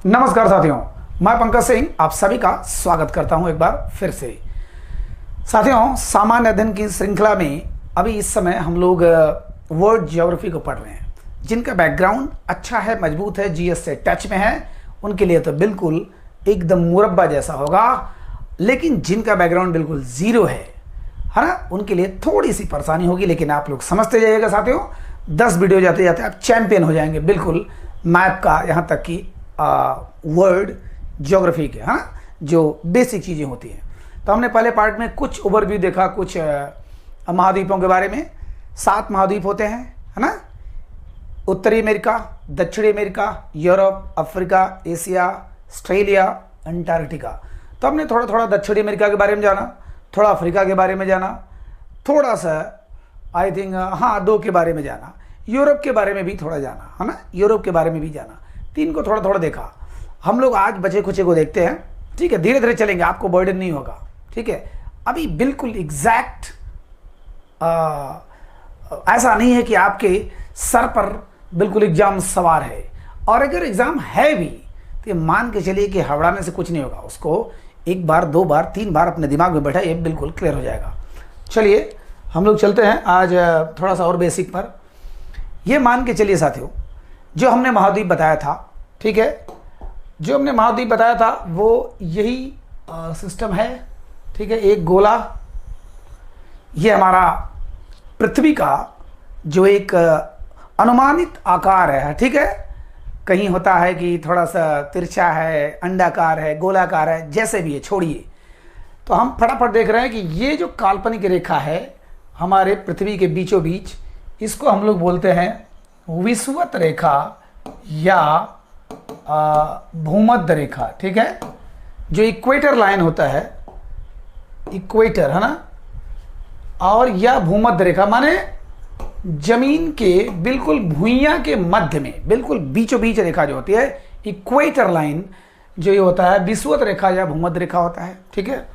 नमस्कार साथियों, मैं पंकज सिंह आप सभी का स्वागत करता हूं एक बार फिर से। साथियों, सामान्य अध्ययन की श्रृंखला में अभी इस समय हम लोग वर्ल्ड ज्योग्राफी को पढ़ रहे हैं। जिनका बैकग्राउंड अच्छा है, मजबूत है, जीएस से टच में है, उनके लिए तो बिल्कुल एकदम मुरब्बा जैसा होगा। लेकिन जिनका बैकग्राउंड बिल्कुल जीरो है ना, उनके लिए थोड़ी सी परेशानी होगी। लेकिन आप लोग समझते जाइएगा साथियों, 10 वीडियो जाते जाते आप चैंपियन हो जाएंगे बिल्कुल मैप का, यहाँ तक कि वर्ल्ड ज्योग्राफी के, हाँ, जो बेसिक चीज़ें होती हैं। तो हमने पहले पार्ट में कुछ ओवरव्यू देखा, कुछ महाद्वीपों के बारे में। 7 महाद्वीप होते हैं, है ना। उत्तरी अमेरिका, दक्षिणी America, Europe, Africa, Asia, Australia, Antarctica. तो हमने थोड़ा थोड़ा दक्षिणी अमेरिका के बारे में जाना, थोड़ा अफ्रीका के बारे में जाना, थोड़ा सा आई थिंक 2 के बारे में जाना, यूरोप के बारे में भी थोड़ा जाना, है ना, यूरोप के बारे में भी जाना। 3 को थोड़ा थोड़ा देखा। हम लोग आज बचे खुचे को देखते हैं, ठीक है। धीरे धीरे चलेंगे, आपको बर्डन नहीं होगा, ठीक है। अभी बिल्कुल एग्जैक्ट ऐसा नहीं है कि आपके सर पर बिल्कुल एग्जाम सवार है। और अगर एग्जाम है भी तो मान के चलिए कि हवड़ाने से कुछ नहीं होगा। उसको 1 बार 2 बार 3 बार अपने दिमाग में बैठा, ये बिल्कुल क्लियर हो जाएगा। चलिए हम लोग चलते हैं आज थोड़ा सा और बेसिक पर। ये मान के चलिए साथियों, जो हमने महाद्वीप बताया था, ठीक है, जो हमने महाद्वीप बताया था वो यही सिस्टम है, ठीक है। एक गोला, ये हमारा पृथ्वी का जो एक अनुमानित आकार है, ठीक है। कहीं होता है कि थोड़ा सा तिरछा है, अंडाकार है, गोलाकार है, जैसे भी है, छोड़िए। तो हम फटाफट देख रहे हैं कि ये जो काल्पनिक रेखा है हमारे पृथ्वी के बीचों बीच, इसको हम लोग बोलते हैं विषुवत रेखा या भूमध्य रेखा, ठीक है। जो इक्वेटर लाइन होता है, इक्वेटर, है ना, और या भूमध्य रेखा माने जमीन के बिल्कुल भुइयां के मध्य में, बिल्कुल बीचों बीच रेखा जो होती है, इक्वेटर लाइन जो ये होता है, विषुवत रेखा या भूमध्य रेखा होता है, ठीक है।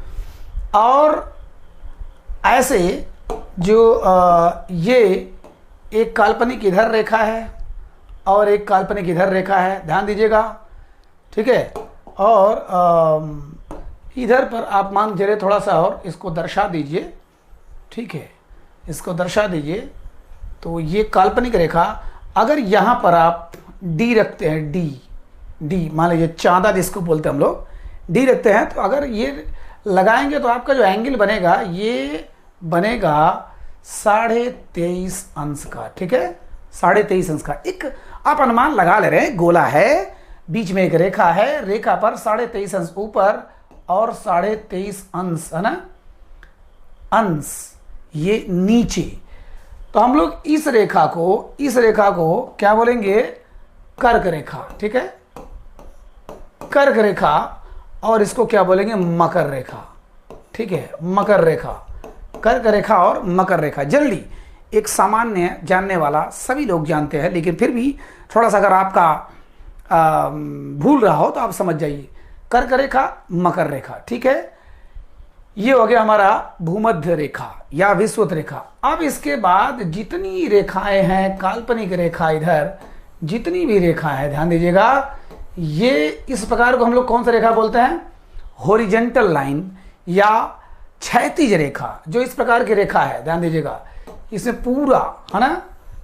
और ऐसे जो ये एक काल्पनिक इधर रेखा है और एक काल्पनिक इधर रेखा है, ध्यान दीजिएगा, ठीक है। और इधर पर आप मान चलिए थोड़ा सा और इसको दर्शा दीजिए, ठीक है, इसको दर्शा दीजिए। तो ये काल्पनिक रेखा, अगर यहाँ पर आप डी रखते हैं, डी मान लीजिए चांदा जिसको बोलते हैं हम लोग, डी रखते हैं, तो अगर ये लगाएंगे तो आपका जो एंगल बनेगा ये बनेगा 23.5 अंश का, ठीक है, 23.5 अंश का। एक आप अनुमान लगा ले रहे हैं, गोला है, बीच में एक रेखा है, रेखा पर 23.5 अंश ऊपर और 23.5 अंश, है ना, अंश ये नीचे। तो हम लोग इस रेखा को क्या बोलेंगे, कर्क रेखा, ठीक है, कर्क रेखा। और इसको क्या बोलेंगे, मकर रेखा, ठीक है, मकर रेखा, कर्क रेखा और मकर रेखा। जनरली एक सामान्य जानने वाला सभी लोग जानते हैं, लेकिन फिर भी थोड़ा सा अगर आपका भूल रहा हो तो आप समझ जाइए, कर्क रेखा, मकर रेखा, ठीक है। ये हो गया हमारा भूमध्य रेखा या विषुवत रेखा। अब इसके बाद जितनी रेखाएं हैं, काल्पनिक रेखा, इधर जितनी भी रेखा है, ध्यान दीजिएगा, ये इस प्रकार को हम लोग कौन सा रेखा बोलते हैं, हॉरिजॉन्टल लाइन या क्षैतिज रेखा। जो इस प्रकार की रेखा है, ध्यान दीजिएगा, इसमें पूरा, है ना।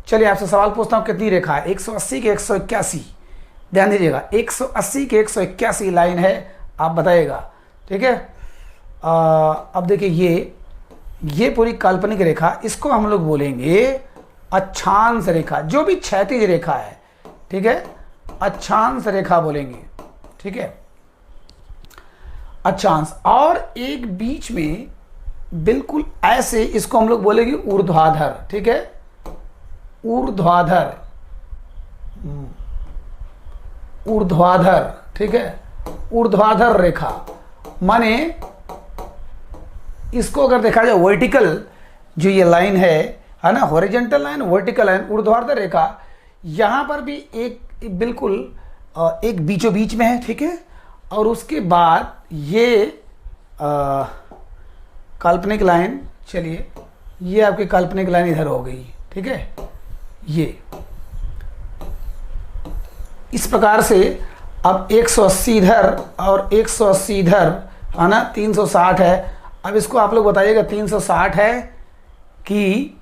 चलिए आपसे सवाल पूछता हूँ, कितनी रेखा है, 180 के 181, ध्यान दीजिएगा, 180 के 181 लाइन है, आप बताइएगा, ठीक है। अब देखिए ये पूरी काल्पनिक रेखा, इसको हम लोग बोलेंगे अक्षांश रेखा। जो भी क्षैतिज रेखा है, ठीक है, अक्षांश रेखा बोलेंगे, ठीक है, अक्षांश। और एक बीच में बिल्कुल ऐसे, इसको हम लोग बोलेंगे ऊर्ध्वाधर, ठीक है, ऊर्ध्वाधर, ऊर्ध्वाधर, ठीक है, ऊर्ध्वाधर रेखा माने इसको अगर देखा जाए वर्टिकल जो ये लाइन है ना, हॉरिजॉन्टल लाइन, वर्टिकल लाइन, ऊर्ध्वाधर रेखा, यहाँ पर भी एक बिल्कुल एक बीचों बीच में है, ठीक है। और उसके बाद ये काल्पनिक लाइन, चलिए ये आपकी काल्पनिक लाइन इधर हो गई, ठीक है। ये इस प्रकार से अब 180 इधर और 180 इधर, है ना, 360 है। अब इसको आप लोग बताइएगा 360 है कि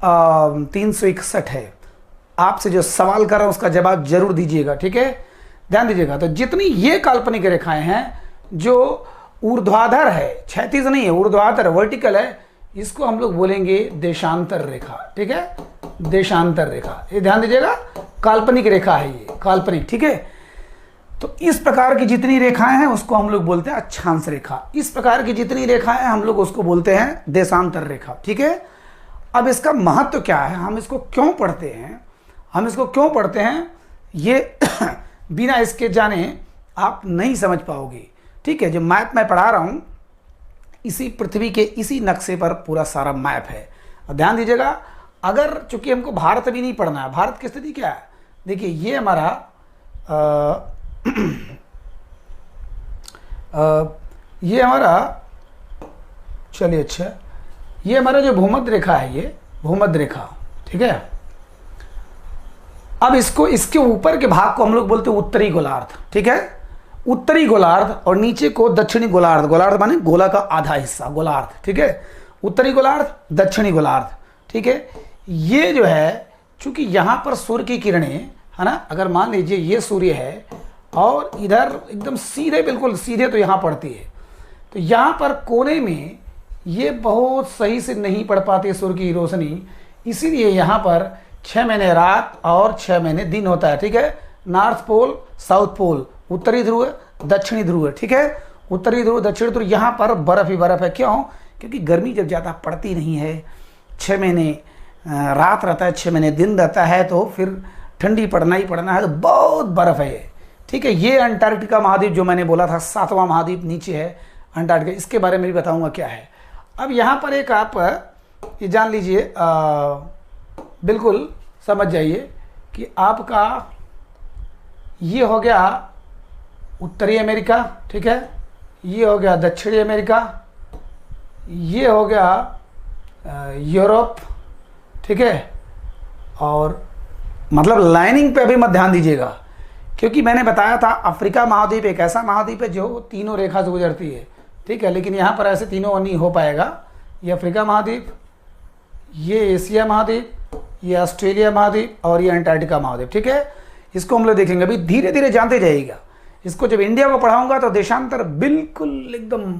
361 है। आपसे जो सवाल कर रहा हूं उसका जवाब जरूर दीजिएगा, ठीक है, ध्यान दीजिएगा। तो जितनी ये काल्पनिक रेखाएं हैं जो ऊर्ध्वाधर है, क्षैतिज नहीं है, ऊर्ध्वाधर वर्टिकल है, इसको हम लोग बोलेंगे देशांतर रेखा, ठीक है, देशांतर रेखा। ये ध्यान दीजिएगा, काल्पनिक रेखा है ये, काल्पनिक, ठीक है। तो इस प्रकार की जितनी रेखाएं हैं उसको हम लोग बोलते हैं अक्षांश रेखा। इस प्रकार की जितनी रेखाएं हैं हम लोग उसको बोलते हैं देशांतर रेखा, ठीक है। अब इसका महत्व क्या है, हम इसको क्यों पढ़ते हैं, हम इसको क्यों पढ़ते हैं, ये बिना इसके जाने आप नहीं समझ पाओगे, ठीक है। जो मैप मैं पढ़ा रहा हूं इसी पृथ्वी के इसी नक्शे पर पूरा सारा मैप है। और ध्यान दीजिएगा, अगर चूंकि हमको भारत भी नहीं पढ़ना है, भारत की स्थिति क्या है, देखिए ये हमारा ये हमारा, चलिए अच्छा, ये हमारा जो भूमध्य रेखा है, ये भूमध्य रेखा, ठीक है। अब इसको, इसके ऊपर के भाग को हम लोग बोलते हैं उत्तरी गोलार्ध, ठीक है, उत्तरी गोलार्ध, और नीचे को दक्षिणी गोलार्ध। गोलार्ध माने गोला का आधा हिस्सा, गोलार्ध, ठीक है, उत्तरी गोलार्ध, दक्षिणी गोलार्ध, ठीक है। ये जो है, चूंकि यहां पर सूर्य की किरणें, है ना, अगर मान लीजिए ये सूर्य है और इधर एकदम सीधे, बिल्कुल सीधे तो यहां पड़ती है, तो यहां पर कोने में ये बहुत सही से नहीं पड़ पाती है सूर्य की रोशनी, इसीलिए यहां पर 6 महीने रात और 6 महीने दिन होता है, ठीक है। नॉर्थ पोल, साउथ पोल, उत्तरी ध्रुव, दक्षिणी ध्रुव, ठीक है, उत्तरी ध्रुव, दक्षिणी ध्रुव, यहाँ पर बर्फ ही बर्फ है। क्यों? क्योंकि गर्मी जब ज़्यादा पड़ती नहीं है, 6 महीने रात रहता है, 6 महीने दिन रहता है, तो फिर ठंडी पड़ना ही पड़ना है, तो बहुत बर्फ है ये, ठीक है। ये अंटार्कटिका महाद्वीप जो मैंने बोला था, 7वां महाद्वीप नीचे है अंटार्कटिका, इसके बारे में भी बताऊंगा क्या है। अब यहाँ पर एक आप ये जान लीजिए, बिल्कुल समझ जाइए कि आपका ये हो गया उत्तरी अमेरिका, ठीक है, ये हो गया दक्षिणी अमेरिका, ये हो गया यूरोप, ठीक है। और मतलब लाइनिंग पे अभी मत ध्यान दीजिएगा, क्योंकि मैंने बताया था अफ्रीका महाद्वीप एक ऐसा महाद्वीप है जो तीनों रेखा से गुजरती है, ठीक है, लेकिन यहाँ पर ऐसे तीनों नहीं हो पाएगा। ये अफ्रीका महाद्वीप, ये एशिया महाद्वीप, ये ऑस्ट्रेलिया महाद्वीप और ये अंटार्कटिका महाद्वीप, ठीक है। इसको हम लोग देखेंगे, अभी धीरे धीरे जानते जाइएगा। इसको जब इंडिया को पढ़ाऊंगा तो देशांतर बिल्कुल एकदम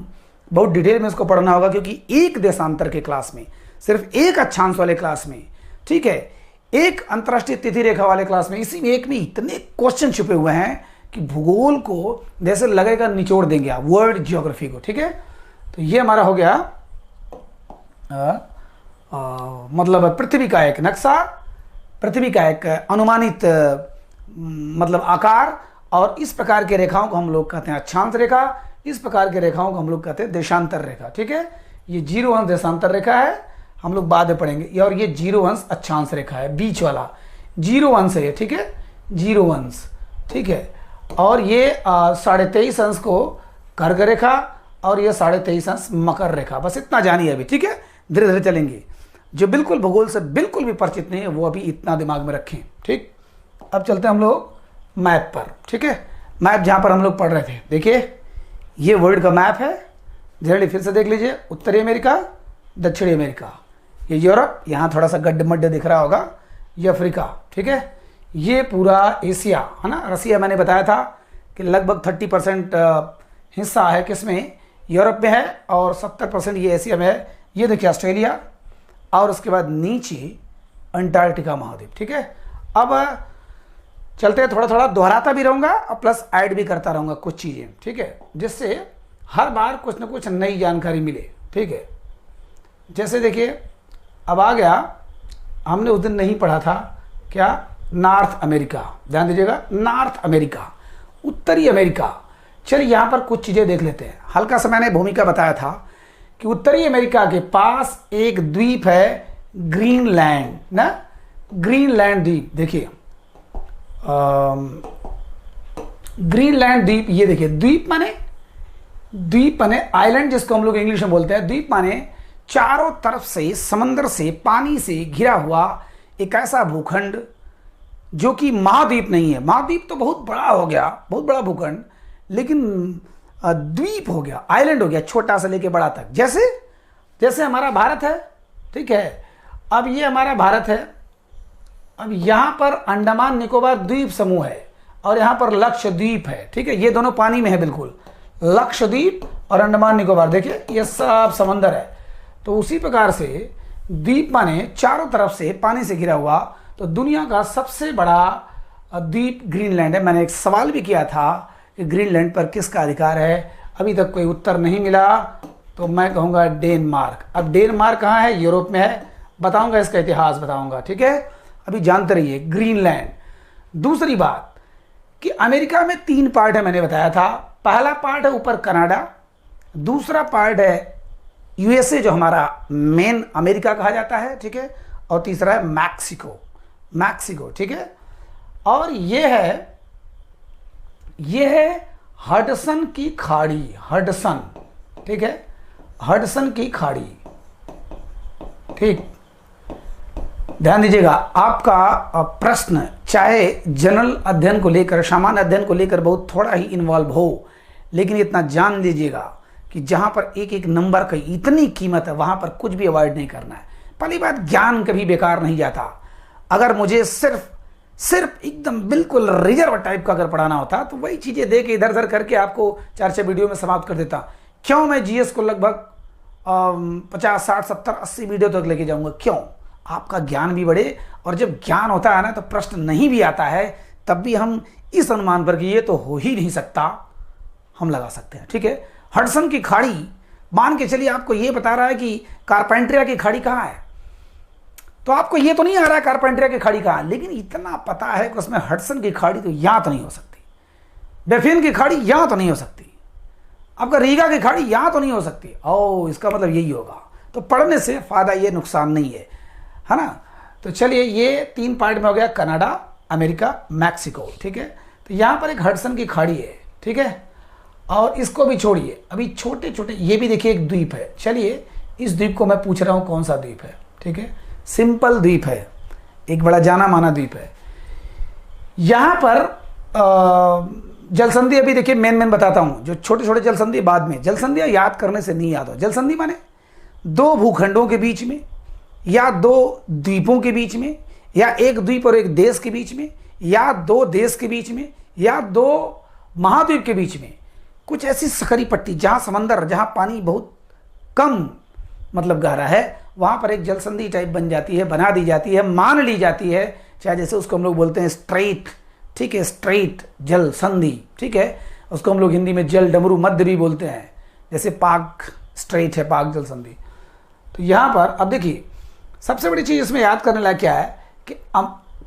बहुत डिटेल में इसको पढ़ना होगा, क्योंकि एक देशांतर के क्लास में, सिर्फ एक अक्षांश वाले क्लास में, ठीक है, एक अंतर्राष्ट्रीय तिथि रेखा वाले क्लास में, इसी में एक में इतने क्वेश्चन छुपे हुए हैं कि भूगोल को जैसे लगेगा निचोड़ देंगे आप, वर्ल्ड ज्योग्राफी को, ठीक है। तो ये हमारा हो गया मतलब पृथ्वी का एक नक्शा, पृथ्वी का एक अनुमानित मतलब आकार, और इस प्रकार के रेखाओं को हम लोग कहते हैं अक्षांश रेखा, इस प्रकार के रेखाओं को हम लोग कहते हैं देशांतर रेखा, ठीक है। ये 0 अंश देशांतर रेखा है, हम लोग बाद में पढ़ेंगे। और ये 0 अंश अक्षांश रेखा है, बीच वाला 0 अंश है, ठीक है, 0 अंश, ठीक है। और ये 23.5 अंश को कर्क रेखा, और ये 23.5 अंश मकर रेखा। बस इतना जानिए अभी, ठीक है, धीरे धीरे चलेंगे। जो बिल्कुल भूगोल से बिल्कुल भी परिचित नहीं है वो अभी इतना दिमाग में रखें, ठीक। अब चलते हैं हम लोग मैप पर, ठीक है। मैप जहाँ पर हम लोग पढ़ रहे थे, देखिए ये वर्ल्ड का मैप है, जल्दी फिर से देख लीजिए। उत्तरी अमेरिका, दक्षिणी अमेरिका, ये यूरोप, यहाँ थोड़ा सा गड्ढे मड्ढे दिख रहा होगा, ये अफ्रीका, ठीक है। ये पूरा एशिया है ना, रसिया मैंने बताया था कि लगभग 30% हिस्सा है किसमें, यूरोप में है, और 70% ये एशिया में है। ये देखिए ऑस्ट्रेलिया, और उसके बाद नीचे अंटार्कटिका महाद्वीप, ठीक है। अब चलते हैं, थोड़ा थोड़ा दोहराता भी रहूँगा और प्लस ऐड भी करता रहूँगा कुछ चीज़ें, ठीक है, जिससे हर बार कुछ ना कुछ नई जानकारी मिले, ठीक है। जैसे देखिए अब आ गया, हमने उस दिन नहीं पढ़ा था क्या, नॉर्थ अमेरिका, ध्यान दीजिएगा, नॉर्थ अमेरिका, उत्तरी अमेरिका। चलिए यहाँ पर कुछ चीज़ें देख लेते हैं। हल्का सा मैंने भूमिका बताया था कि उत्तरी अमेरिका के पास एक द्वीप है ग्रीनलैंड ना, ग्रीनलैंड द्वीप, देखिए ग्रीनलैंड द्वीप, ये देखिए द्वीप माने आइलैंड, जिसको हम लोग इंग्लिश में बोलते हैं। द्वीप माने चारों तरफ से समंदर से, पानी से घिरा हुआ एक ऐसा भूखंड जो कि महाद्वीप नहीं है। महाद्वीप तो बहुत बड़ा हो गया, बहुत बड़ा भूखंड, लेकिन द्वीप हो गया, आइलैंड हो गया, छोटा सा लेके बड़ा तक। जैसे जैसे हमारा भारत है, ठीक है। अब ये हमारा भारत है, अब यहाँ पर अंडमान निकोबार द्वीप समूह है और यहाँ पर लक्षद्वीप है, ठीक है। ये दोनों पानी में है बिल्कुल, लक्षद्वीप और अंडमान निकोबार, देखिए ये सब समंदर है। तो उसी प्रकार से द्वीप माने चारों तरफ से पानी से घिरा हुआ। तो दुनिया का सबसे बड़ा द्वीप ग्रीनलैंड है। मैंने एक सवाल भी किया था कि ग्रीनलैंड पर किसका अधिकार है, अभी तक कोई उत्तर नहीं मिला, तो मैं कहूँगा डेनमार्क। अब डेनमार्क कहाँ है, यूरोप में है, बताऊँगा, इसका इतिहास बताऊँगा, ठीक है। अभी जानते रहिए ग्रीनलैंड। दूसरी बात कि अमेरिका में 3 पार्ट है, मैंने बताया था। पहला पार्ट है ऊपर कनाडा, दूसरा पार्ट है यूएसए जो हमारा मेन अमेरिका कहा जाता है, ठीक है, और तीसरा है मैक्सिको, मैक्सिको, ठीक है। और ये है हडसन की खाड़ी, हडसन, ठीक है, हडसन की खाड़ी, ठीक। ध्यान दीजिएगा, आपका प्रश्न चाहे जनरल अध्ययन को लेकर, सामान्य अध्ययन को लेकर बहुत थोड़ा ही इन्वॉल्व हो, लेकिन इतना जान लीजिएगा कि जहां पर एक एक नंबर की इतनी कीमत है, वहां पर कुछ भी अवॉइड नहीं करना है। पहली बात, ज्ञान कभी बेकार नहीं जाता। अगर मुझे सिर्फ एकदम बिल्कुल रिजर्व टाइप का अगर पढ़ाना होता तो वही चीज़ें दे के इधर उधर करके आपको 4-6 वीडियो में समाप्त कर देता। क्यों मैं जीएस को लगभग 50, 60, 70, 80 वीडियो तक लेके जाऊंगा? क्यों? आपका ज्ञान भी बढ़े। और जब ज्ञान होता है ना, तो प्रश्न नहीं भी आता है तब भी हम इस अनुमान पर कि ये तो हो ही नहीं सकता, हम लगा सकते हैं, ठीक है। हडसन की खाड़ी, मान के चलिए आपको ये बता रहा है कि कारपेंट्रिया की खाड़ी कहाँ है, तो आपको ये तो नहीं आ रहा है कारपेंट्रिया की खाड़ी कहाँ है, लेकिन इतना पता है कि उसमें हडसन की खाड़ी तो यहाँ तो नहीं हो सकती, बेफिन की खाड़ी यहाँ तो नहीं हो सकती, आपका रीगा की खाड़ी यहाँ तो नहीं हो सकती। ओ, इसका मतलब यही होगा। तो पढ़ने से फायदा ये, नुकसान नहीं है ना। तो चलिए, ये 3 पार्ट में हो गया, कनाडा, अमेरिका, मैक्सिको, ठीक है। तो यहाँ पर एक हडसन की खाड़ी है, ठीक है। और इसको भी छोड़िए, अभी छोटे छोटे, ये भी देखिए एक द्वीप है। चलिए, इस द्वीप को मैं पूछ रहा हूँ कौन सा द्वीप है, ठीक है। सिंपल द्वीप है, एक बड़ा जाना माना द्वीप है। यहाँ पर जलसंधि, अभी देखिए मेन बताता हूँ, जो छोटे छोटे जलसंधि बाद में, जलसंधियाँ याद करने से नहीं याद हो। जलसंधि माने 2 भूखंडों के बीच में, या 2 द्वीपों के बीच में, या एक द्वीप और एक देश के बीच में, या 2 देश के बीच में, या 2 महाद्वीप के बीच में, कुछ ऐसी सकरी पट्टी जहाँ समंदर, जहाँ पानी बहुत कम मतलब गहरा है, वहाँ पर एक जलसंधि टाइप बन जाती है, बना दी जाती है, मान ली जाती है। चाहे जैसे उसको हम लोग बोलते हैं स्ट्रेट, ठीक है, स्ट्रेट जल संधि, ठीक है। उसको हम लोग हिंदी में जल डमरू मध्य भी बोलते हैं, जैसे पाक स्ट्रेट है, पाक जल संधि। तो यहाँ पर अब देखिए, सबसे बड़ी चीज़ इसमें याद करने लायक क्या है कि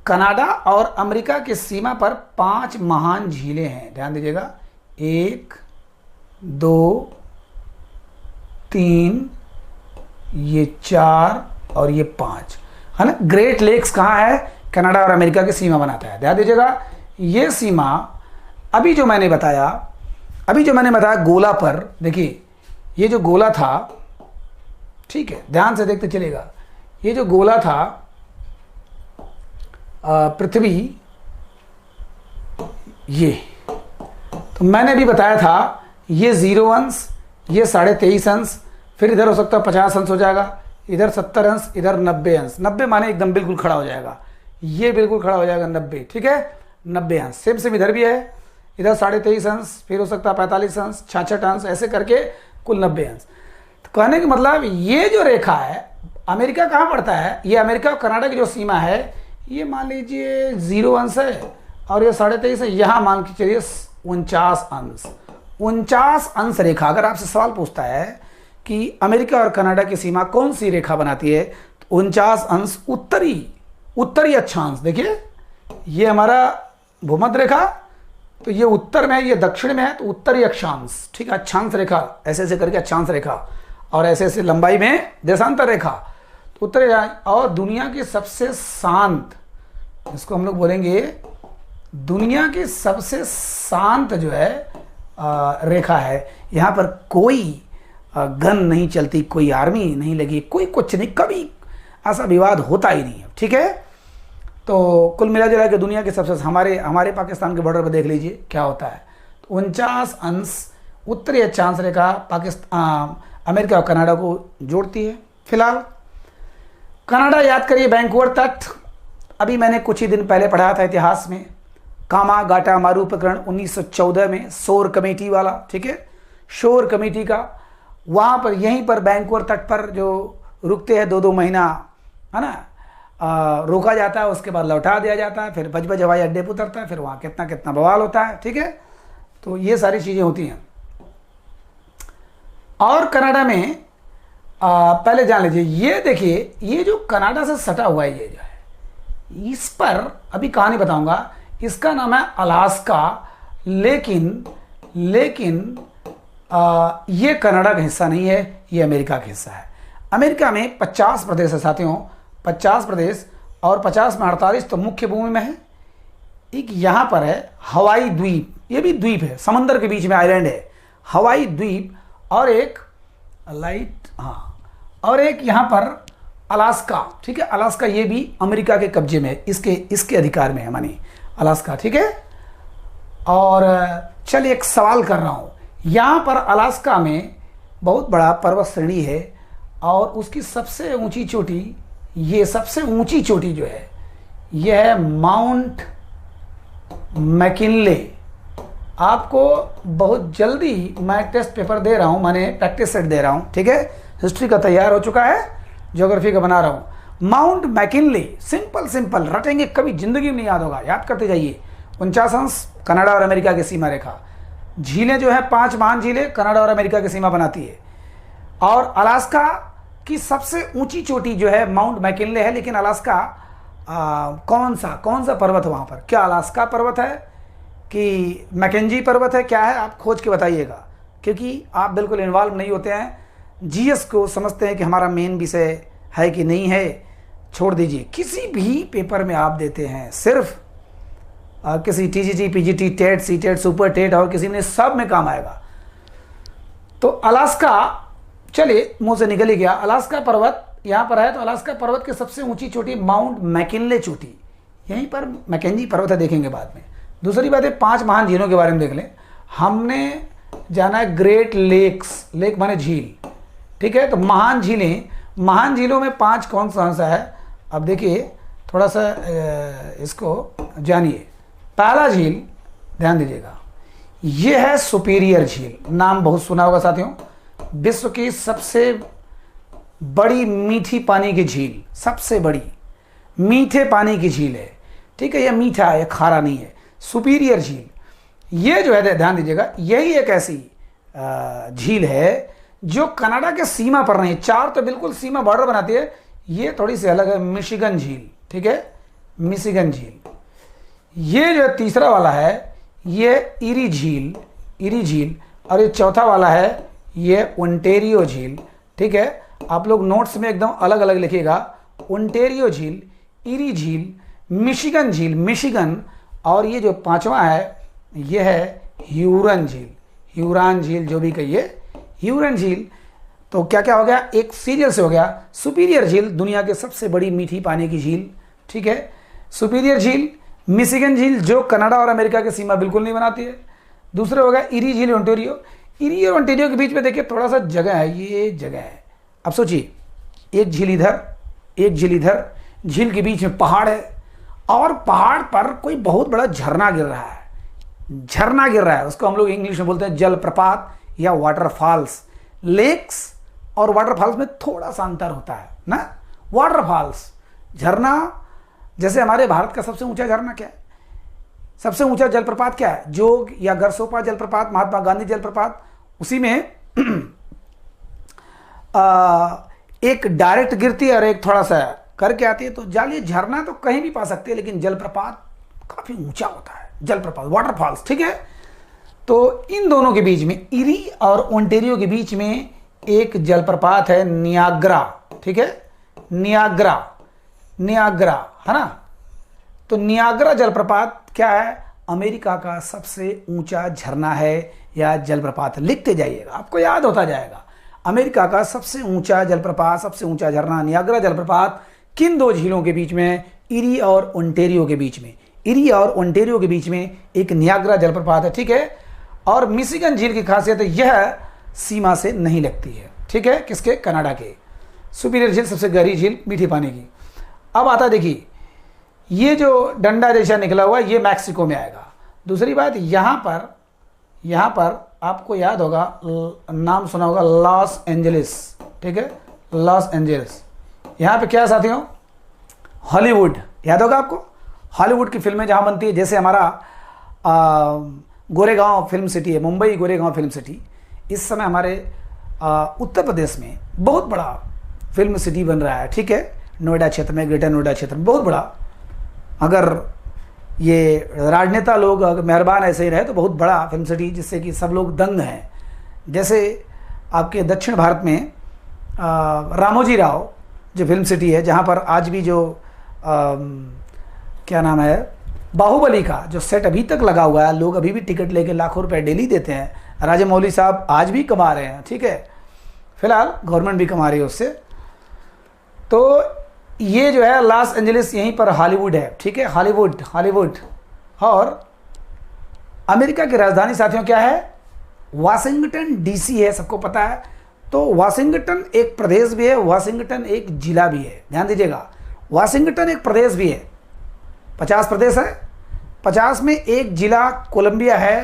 कनाडा और अमेरिका की सीमा पर 5 महान झीलें हैं। ध्यान दीजिएगा, 1, 2, 3, ये 4 और ये 5, है ना। ग्रेट लेक्स कहाँ है? कनाडा और अमेरिका की सीमा बनाता है। ध्यान दीजिएगा, ये सीमा अभी जो मैंने बताया गोला पर, देखिए ये जो गोला था, ठीक है, ध्यान से देखते चलेगा, ये जो गोला था पृथ्वी, ये तो मैंने भी बताया था, ये 0 अंश, ये 23.5 अंश, फिर इधर हो सकता है 50 अंश हो जाएगा, इधर 70 अंश, इधर 90 अंश। 90 माने एकदम बिल्कुल खड़ा हो जाएगा, ये बिल्कुल खड़ा हो जाएगा 90, ठीक है, 90 अंश। सेम इधर भी है, इधर 23.5 अंश, फिर हो सकता है 45 अंश, 66 अंश, ऐसे करके कुल 90 अंश। तो कहने का मतलब, ये जो रेखा है, अमेरिका कहाँ पड़ता है? ये अमेरिका और कनाडा की जो सीमा है, ये मान लीजिए 0 अंश है, और ये 23.5 है, यहाँ मान के चलिए 49 अंश। 49 अंश रेखा, अगर आपसे सवाल पूछता है कि अमेरिका और कनाडा की सीमा कौन सी रेखा बनाती है, तो 49 अंश उत्तरी अक्षांश। देखिए, ये हमारा भूमध्य रेखा, तो ये उत्तर में है, ये दक्षिण में है, तो उत्तरी अक्षांश, ठीक है, अक्षांश रेखा, ऐसे ऐसे करके अक्षांश रेखा, और ऐसे ऐसे लंबाई में देशांतर रेखा, तो उत्तरी। और दुनिया की सबसे शांत, इसको हम लोग बोलेंगे दुनिया की सबसे शांत जो है रेखा है। यहाँ पर कोई गन नहीं चलती, कोई आर्मी नहीं लगी, कोई कुछ नहीं, कभी ऐसा विवाद होता ही नहीं है, ठीक है। तो कुल मिला जुला के दुनिया के सबसे, हमारे पाकिस्तान के बॉर्डर पर देख लीजिए क्या होता है। 49 उत्तरी अक्षांश रेखा पाकिस्तान, अमेरिका और कनाडा को जोड़ती है। फिलहाल कनाडा याद करिए, वैंकूवर तट, अभी मैंने कुछ ही दिन पहले पढ़ाया था इतिहास में, कामागाटामारू प्रकरण 1914 में, शोर कमेटी वाला, ठीक है, शोर कमेटी का, वहाँ पर यहीं पर वैंकूवर तट पर जो रुकते हैं 2-2 महीना, है ना, रोका जाता है, उसके बाद लौटा दिया जाता है, फिर बजबज हवाई अड्डे पर उतरता है, फिर वहाँ कितना कितना बवाल होता है, ठीक है। तो ये सारी चीज़ें होती हैं। और कनाडा में पहले जान लीजिए, ये देखिए, ये जो कनाडा से सटा हुआ है, ये जो है, इस पर अभी कहानी बताऊंगा। इसका नाम है अलास्का, लेकिन ये कनाडा का हिस्सा नहीं है, ये अमेरिका का हिस्सा है। अमेरिका में 50 प्रदेश है साथियों, 50 प्रदेश, और 50 में 48 तो मुख्य भूमि में है। एक यहाँ पर है हवाई द्वीप, ये भी द्वीप है, समंदर के बीच में आइलैंड है, हवाई द्वीप, और एक और एक यहाँ पर अलास्का, ठीक है, अलास्का ये भी अमेरिका के कब्जे में है, इसके अधिकार में है, मानी अलास्का, ठीक है। और चलिए एक सवाल कर रहा हूँ, यहाँ पर अलास्का में बहुत बड़ा पर्वत श्रेणी है, और उसकी सबसे ऊंची चोटी, ये सबसे ऊंची चोटी जो है, यह है माउंट मैकिनले। आपको बहुत जल्दी मैं टेस्ट पेपर दे रहा हूँ, मैंने प्रैक्टिस सेट दे रहा हूँ, ठीक है, हिस्ट्री का तैयार हो चुका है, ज्योग्राफी का बना रहा हूँ। माउंट मैकिनले, सिंपल रटेंगे, कभी जिंदगी में नहीं याद होगा, याद करते जाइए। 49 अंश कनाडा और अमेरिका की सीमा रेखा, झीलें जो है 5 महान झीलें कनाडा और अमेरिका की सीमा बनाती है, और अलास्का की सबसे ऊंची चोटी जो है माउंट मैकिनले है। लेकिन अलास्का कौन सा पर्वत है वहाँ पर? क्या अलास्का पर्वत है कि मैकेंजी पर्वत है, क्या है, आप खोज के बताइएगा, क्योंकि आप बिल्कुल इन्वॉल्व नहीं होते हैं, जीएस को समझते हैं कि हमारा मेन विषय है कि नहीं है, छोड़ दीजिए। किसी भी पेपर में आप देते हैं, सिर्फ किसी TGT, PGT, TET, CTET, super TET और किसी में, सब में काम आएगा। तो अलास्का, चलिए मुंह से निकल ही गया, अलास्का पर्वत यहाँ पर है। तो अलास्का पर्वत की सबसे ऊंची चोटी माउंट मैकिनले चोटी, यहीं पर मैकेंजी पर्वत है, देखेंगे बाद में। दूसरी बात है 5 महान झीलों के बारे में देख लें। हमने जाना है ग्रेट लेक्स, लेक माने झील, ठीक है। तो महान झीलों में 5 कौन सा है? अब देखिए थोड़ा सा इसको जानिए। पहला झील, ध्यान दीजिएगा, ये है सुपीरियर झील, नाम बहुत सुना होगा साथियों, विश्व की सबसे बड़ी मीठी पानी की झील, सबसे बड़ी मीठे पानी की झील है, ठीक है। ये मीठा है, ये खारा नहीं है, सुपीरियर झील। ये जो है, ध्यान दीजिएगा, यही एक ऐसी झील है जो कनाडा के सीमा पर नहीं, 4 तो बिल्कुल सीमा बॉर्डर बनाती है, ये थोड़ी सी अलग है, मिशिगन झील, ठीक है, मिशिगन झील। ये जो तीसरा वाला है, ये इरी झील, और ये चौथा वाला है, ये ओंटेरियो झील, ठीक है। आप लोग नोट्स में एकदम अलग अलग लिखिएगा, ओंटेरियो झील, इरी झील, मिशिगन झील, मिशिगन, और ये जो 5वां है, ये है ह्यूरन झील, जो भी कहिए, ह्यूरन झील। तो क्या क्या हो गया, एक सीरियल से हो गया। सुपीरियर झील दुनिया की सबसे बड़ी मीठी पानी की झील, ठीक है, सुपीरियर झील, मिशिगन झील जो कनाडा और अमेरिका की सीमा बिल्कुल नहीं बनाती है। दूसरे हो गया इरी झील, ओंटेरियो। इरी और ओंटेरियो के बीच में देखिए थोड़ा सा जगह है, ये जगह है। अब सोचिए, एक झील इधर, एक झील इधर, झील के बीच में पहाड़ है, और पहाड़ पर कोई बहुत बड़ा झरना गिर रहा है, उसको हम लोग इंग्लिश में बोलते हैं जलप्रपात या वाटरफॉल्स। लेक्स और वाटरफॉल्स में थोड़ा सा अंतर होता है ना। वाटरफॉल्स, झरना, जैसे हमारे भारत का सबसे ऊंचा झरना क्या है, सबसे ऊंचा जलप्रपात क्या है, जोग या गरसोपा जलप्रपात, महात्मा गांधी जलप्रपात। उसी में एक डायरेक्ट गिरती है और एक थोड़ा सा करके आती है। तो जालिए, झरना तो कहीं भी पा सकते हैं, लेकिन जलप्रपात काफी ऊंचा होता है, जलप्रपात, वाटरफॉल्स, ठीक है। तो इन दोनों के बीच में, इरी और ओंटेरियो के बीच में एक जलप्रपात है, नियाग्रा, ठीक है, नियाग्रा है ना। तो नियाग्रा जलप्रपात क्या है, अमेरिका का सबसे ऊंचा झरना है या जलप्रपात। लिखते जाइएगा, आपको याद होता जाएगा। अमेरिका का सबसे ऊंचा जलप्रपात, सबसे ऊंचा झरना नियाग्रा जलप्रपात किन 2 झीलों के बीच में, इरी और ओंटेरियो के बीच में। इरी और ओंटेरियो के बीच में एक नियाग्रा जलप्रपात है, ठीक है। और मिशिगन झील की खासियत है यह सीमा से नहीं लगती है, ठीक है, किसके, कनाडा के। सुपीरियर झील सबसे गहरी झील मीठे पानी की। अब आता देखिए ये जो डंडा जैसा निकला हुआ ये मैक्सिको में आएगा। दूसरी बात यहाँ पर आपको याद होगा, नाम सुना होगा लॉस एंजलिस, ठीक है, लॉस एंजलिस। यहाँ पे क्या है साथियों, हॉलीवुड, याद होगा आपको, हॉलीवुड की फिल्में जहाँ बनती है, जैसे हमारा गोरेगांव फिल्म सिटी है, मुंबई गोरेगांव फिल्म सिटी। इस समय हमारे उत्तर प्रदेश में बहुत बड़ा फिल्म सिटी बन रहा है, ठीक है, नोएडा क्षेत्र में, ग्रेटर नोएडा क्षेत्र में बहुत बड़ा। अगर ये राजनेता लोग अगर मेहरबान ऐसे ही रहे तो बहुत बड़ा फिल्म सिटी, जिससे कि सब लोग दंग हैं। जैसे आपके दक्षिण भारत में रामोजी राव जो फिल्म सिटी है, जहाँ पर आज भी जो क्या नाम है, बाहुबली का जो सेट अभी तक लगा हुआ है, लोग अभी भी टिकट लेके लाखों रुपए डेली देते हैं। राजामौली साहब आज भी कमा रहे हैं, ठीक है, फिलहाल गवर्नमेंट भी कमा रही है उससे। तो ये जो है लॉस एंजलिस, यहीं पर हॉलीवुड है, ठीक है, हॉलीवुड। और अमेरिका की राजधानी साथियों क्या है, वाशिंगटन डीसी है, सबको पता है। तो वाशिंगटन एक प्रदेश भी है, वाशिंगटन एक जिला भी है, ध्यान दीजिएगा, वाशिंगटन एक प्रदेश भी है। 50 प्रदेश है, 50 में एक जिला कोलंबिया है।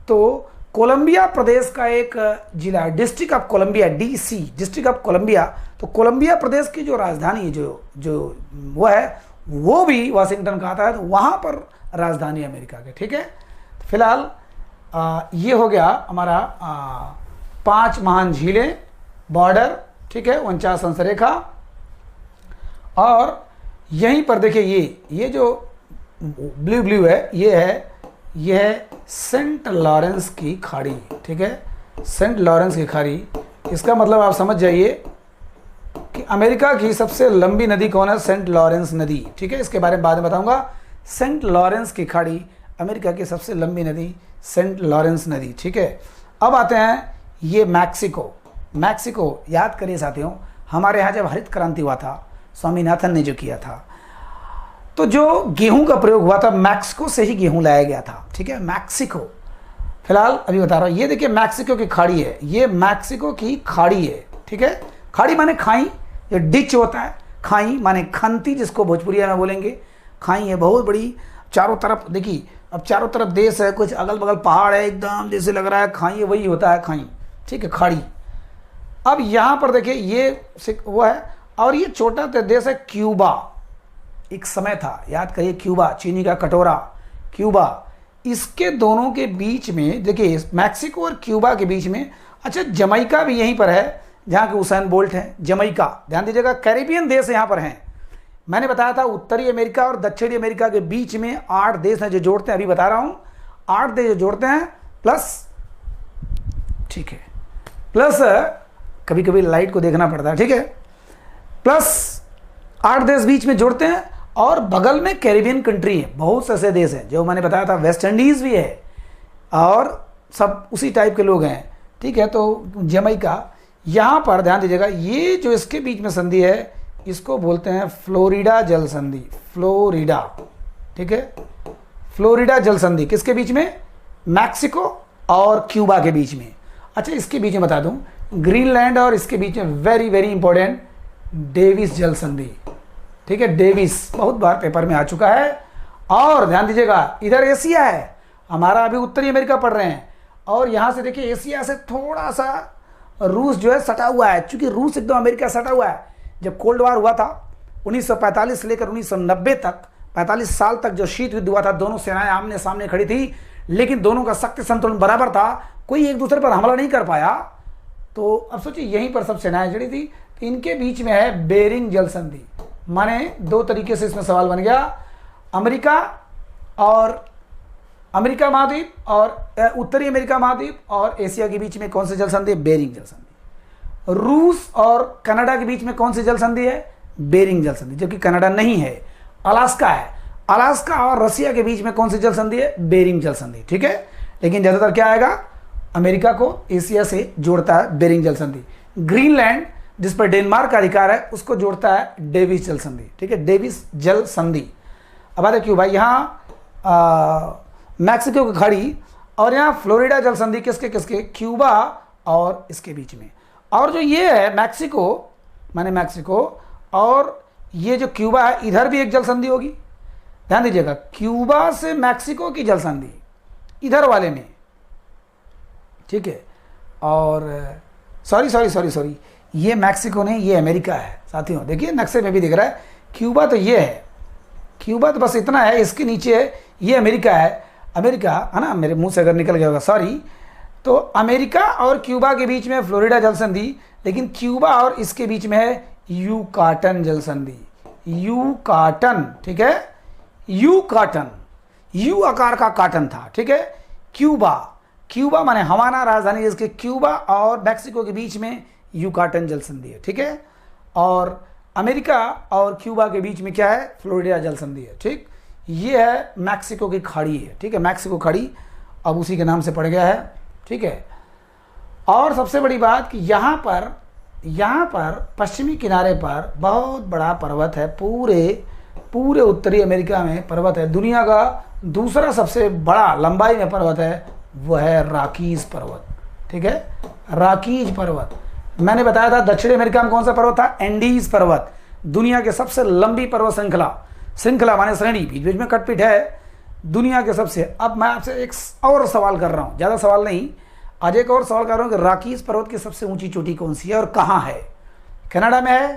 तो कोलंबिया प्रदेश का एक जिला, District of Columbia, DC, District of Columbia. तो कोलंबिया प्रदेश की जो राजधानी है, जो वो है, वो भी वाशिंगटन का आता है। तो वहाँ पर राजधानी अमेरिका के, ठीक है। फिलहाल ये हो गया हमारा 5 महान झीलें, बॉर्डर, ठीक है, 49 अंश रेखा। और यहीं पर देखिए ये जो ब्लू है, ये है सेंट लॉरेंस की खाड़ी, ठीक है, सेंट लॉरेंस की खाड़ी। इसका मतलब आप समझ जाइए कि अमेरिका की सबसे लंबी नदी कौन है, सेंट लॉरेंस नदी, ठीक है, इसके बारे में बाद में बताऊंगा। सेंट लॉरेंस की खाड़ी अमेरिका की सबसे लंबी नदी, सेंट लॉरेंस नदी, ठीक है। अब आते हैं ये मैक्सिको याद करिए साथियों, हमारे यहाँ जब हरित क्रांति हुआ था, स्वामीनाथन ने जो किया था, तो जो गेहूं का प्रयोग हुआ था मैक्सिको से ही गेहूं लाया गया था, ठीक है, मैक्सिको। फिलहाल अभी बता रहा हूं, ये देखिए मैक्सिको की खाड़ी है, ये मैक्सिको की खाड़ी है, ठीक है। खाड़ी माने खाई, ये डिच होता है, खाई माने खंती, जिसको भोजपुरिया में बोलेंगे। खाई है बहुत बड़ी, चारों तरफ देखिए, अब चारों तरफ देश है, कुछ अगल बगल पहाड़ है, एकदम जैसे लग रहा है खाई है, वही होता है खाई, ठीक है, खाड़ी। अब यहाँ पर देखिए ये वो है, और ये छोटा देश है क्यूबा। एक समय था, याद करिए, क्यूबा, चीनी का कटोरा, क्यूबा। इसके दोनों के बीच में देखिए, मैक्सिको और क्यूबा के बीच में, अच्छा जमैका भी यहीं पर है, जहाँ के उसेन बोल्ट हैं, जमैका, ध्यान दीजिएगा, कैरिबियन देश यहाँ पर हैं। मैंने बताया था उत्तरी अमेरिका और दक्षिणी अमेरिका के बीच में 8 देश हैं जो जोड़ते हैं, अभी बता रहा हूँ, 8 देश जो जोड़ते हैं, प्लस, ठीक है, प्लस कभी कभी लाइट को देखना पड़ता है, ठीक है, प्लस 8 देश बीच में जोड़ते हैं। और बगल में कैरिबियन कंट्री है, बहुत से ऐसे देश हैं, जो मैंने बताया था, वेस्ट इंडीज़ भी है, और सब उसी टाइप के लोग हैं, ठीक है। तो जमैका, यहाँ पर ध्यान दीजिएगा, ये जो इसके बीच में संधि है, इसको बोलते हैं फ्लोरिडा जल संधि, फ्लोरिडा, ठीक है, फ्लोरिडा जल संधि। किसके बीच में, मैक्सिको और क्यूबा के बीच में। अच्छा, इसके बीच में बता दूं, ग्रीनलैंड और इसके बीच में वेरी वेरी इंपॉर्टेंट, डेविस जल संधि, ठीक है, डेविस बहुत बार पेपर में आ चुका है। और ध्यान दीजिएगा, इधर एशिया है हमारा, अभी उत्तरी अमेरिका पढ़ रहे हैं, और यहाँ से देखिए एशिया से थोड़ा सा रूस जो है सटा हुआ है, क्योंकि रूस एकदम अमेरिका सटा हुआ है। जब कोल्ड वार हुआ था 1945 से लेकर 1990 तक, 45 साल तक जो शीत युद्ध हुआ था, दोनों सेनाएं आमने सामने खड़ी थी, लेकिन दोनों का शक्ति संतुलन बराबर था, कोई एक दूसरे पर हमला नहीं कर पाया। तो अब सोचिए, यहीं पर सब सेनाएं जड़ी थी। इनके बीच में है बेरिंग जल संधि। माने 2 तरीके से इसमें सवाल बन गया, अमेरिका महाद्वीप और उत्तरी अमेरिका महाद्वीप और एशिया के बीच में कौन सी जल संधि है, बेरिंग जल संधि। रूस और कनाडा के बीच में कौन सी जल संधि है, बेरिंग जल संधि, जबकि कनाडा नहीं है, अलास्का है। अलास्का और रसिया के बीच में कौन सी जल संधि है, बेरिंग जल संधि, ठीक है। लेकिन ज्यादातर क्या आएगा, अमेरिका को एशिया से जोड़ता है बेरिंग जल संधि। ग्रीनलैंड जिस पर डेनमार्क का अधिकार है, उसको जोड़ता है डेविस जल संधि, ठीक है, डेविस जल संधि। अब आते क्यों भाई, यहाँ मैक्सिको की खाड़ी और यहाँ फ्लोरिडा जल संधि किसके किसके, क्यूबा और इसके बीच में। और जो ये है मैक्सिको, माने मैक्सिको और ये जो क्यूबा है, इधर भी एक जल संधि होगी। ध्यान दीजिएगा, क्यूबा से मैक्सिको की जल संधि इधर वाले में, ठीक है। और सॉरी, ये मैक्सिको नहीं, ये अमेरिका है साथियों। देखिए नक्शे में भी दिख रहा है, क्यूबा तो ये है, क्यूबा तो बस इतना है, इसके नीचे ये अमेरिका है, अमेरिका है ना, मेरे मुंह से अगर निकल गया होगा सॉरी। तो अमेरिका और क्यूबा के बीच में फ्लोरिडा जल संधि, लेकिन क्यूबा और इसके बीच में है यूकाटन जल संधि, यूकाटन, ठीक है, यूकाटन, यू आकार का काटन था, ठीक है। क्यूबा माने हवाना राजधानी जिसके, क्यूबा और मैक्सिको के बीच में यूकाटन जल संधि है, ठीक है। और अमेरिका और क्यूबा के बीच में क्या है, फ्लोरिडा जल संधि है, ठीक। ये है मैक्सिको की खाड़ी है, ठीक है, मैक्सिको खाड़ी अब उसी के नाम से पड़ गया है, ठीक है। और सबसे बड़ी बात कि यहाँ पर पश्चिमी किनारे पर बहुत बड़ा पर्वत है, पूरे उत्तरी अमेरिका में पर्वत है। दुनिया का दूसरा सबसे बड़ा लंबाई में पर्वत है, वह है राकीज पर्वत, ठीक है, राकीज पर्वत। मैंने बताया था दक्षिण अमेरिका में कौन सा पर्वत था, एंडीज पर्वत, दुनिया के सबसे लंबी पर्वत श्रृंखला माने श्रेणी, बीच बीच में कटपिट है, दुनिया के सबसे। अब मैं आपसे एक और सवाल कर रहा हूँ, ज़्यादा सवाल नहीं, आज एक और सवाल कर रहा हूँ कि राकीज पर्वत की सबसे ऊंची चोटी कौन सी है और कहाँ है, कनाडा में है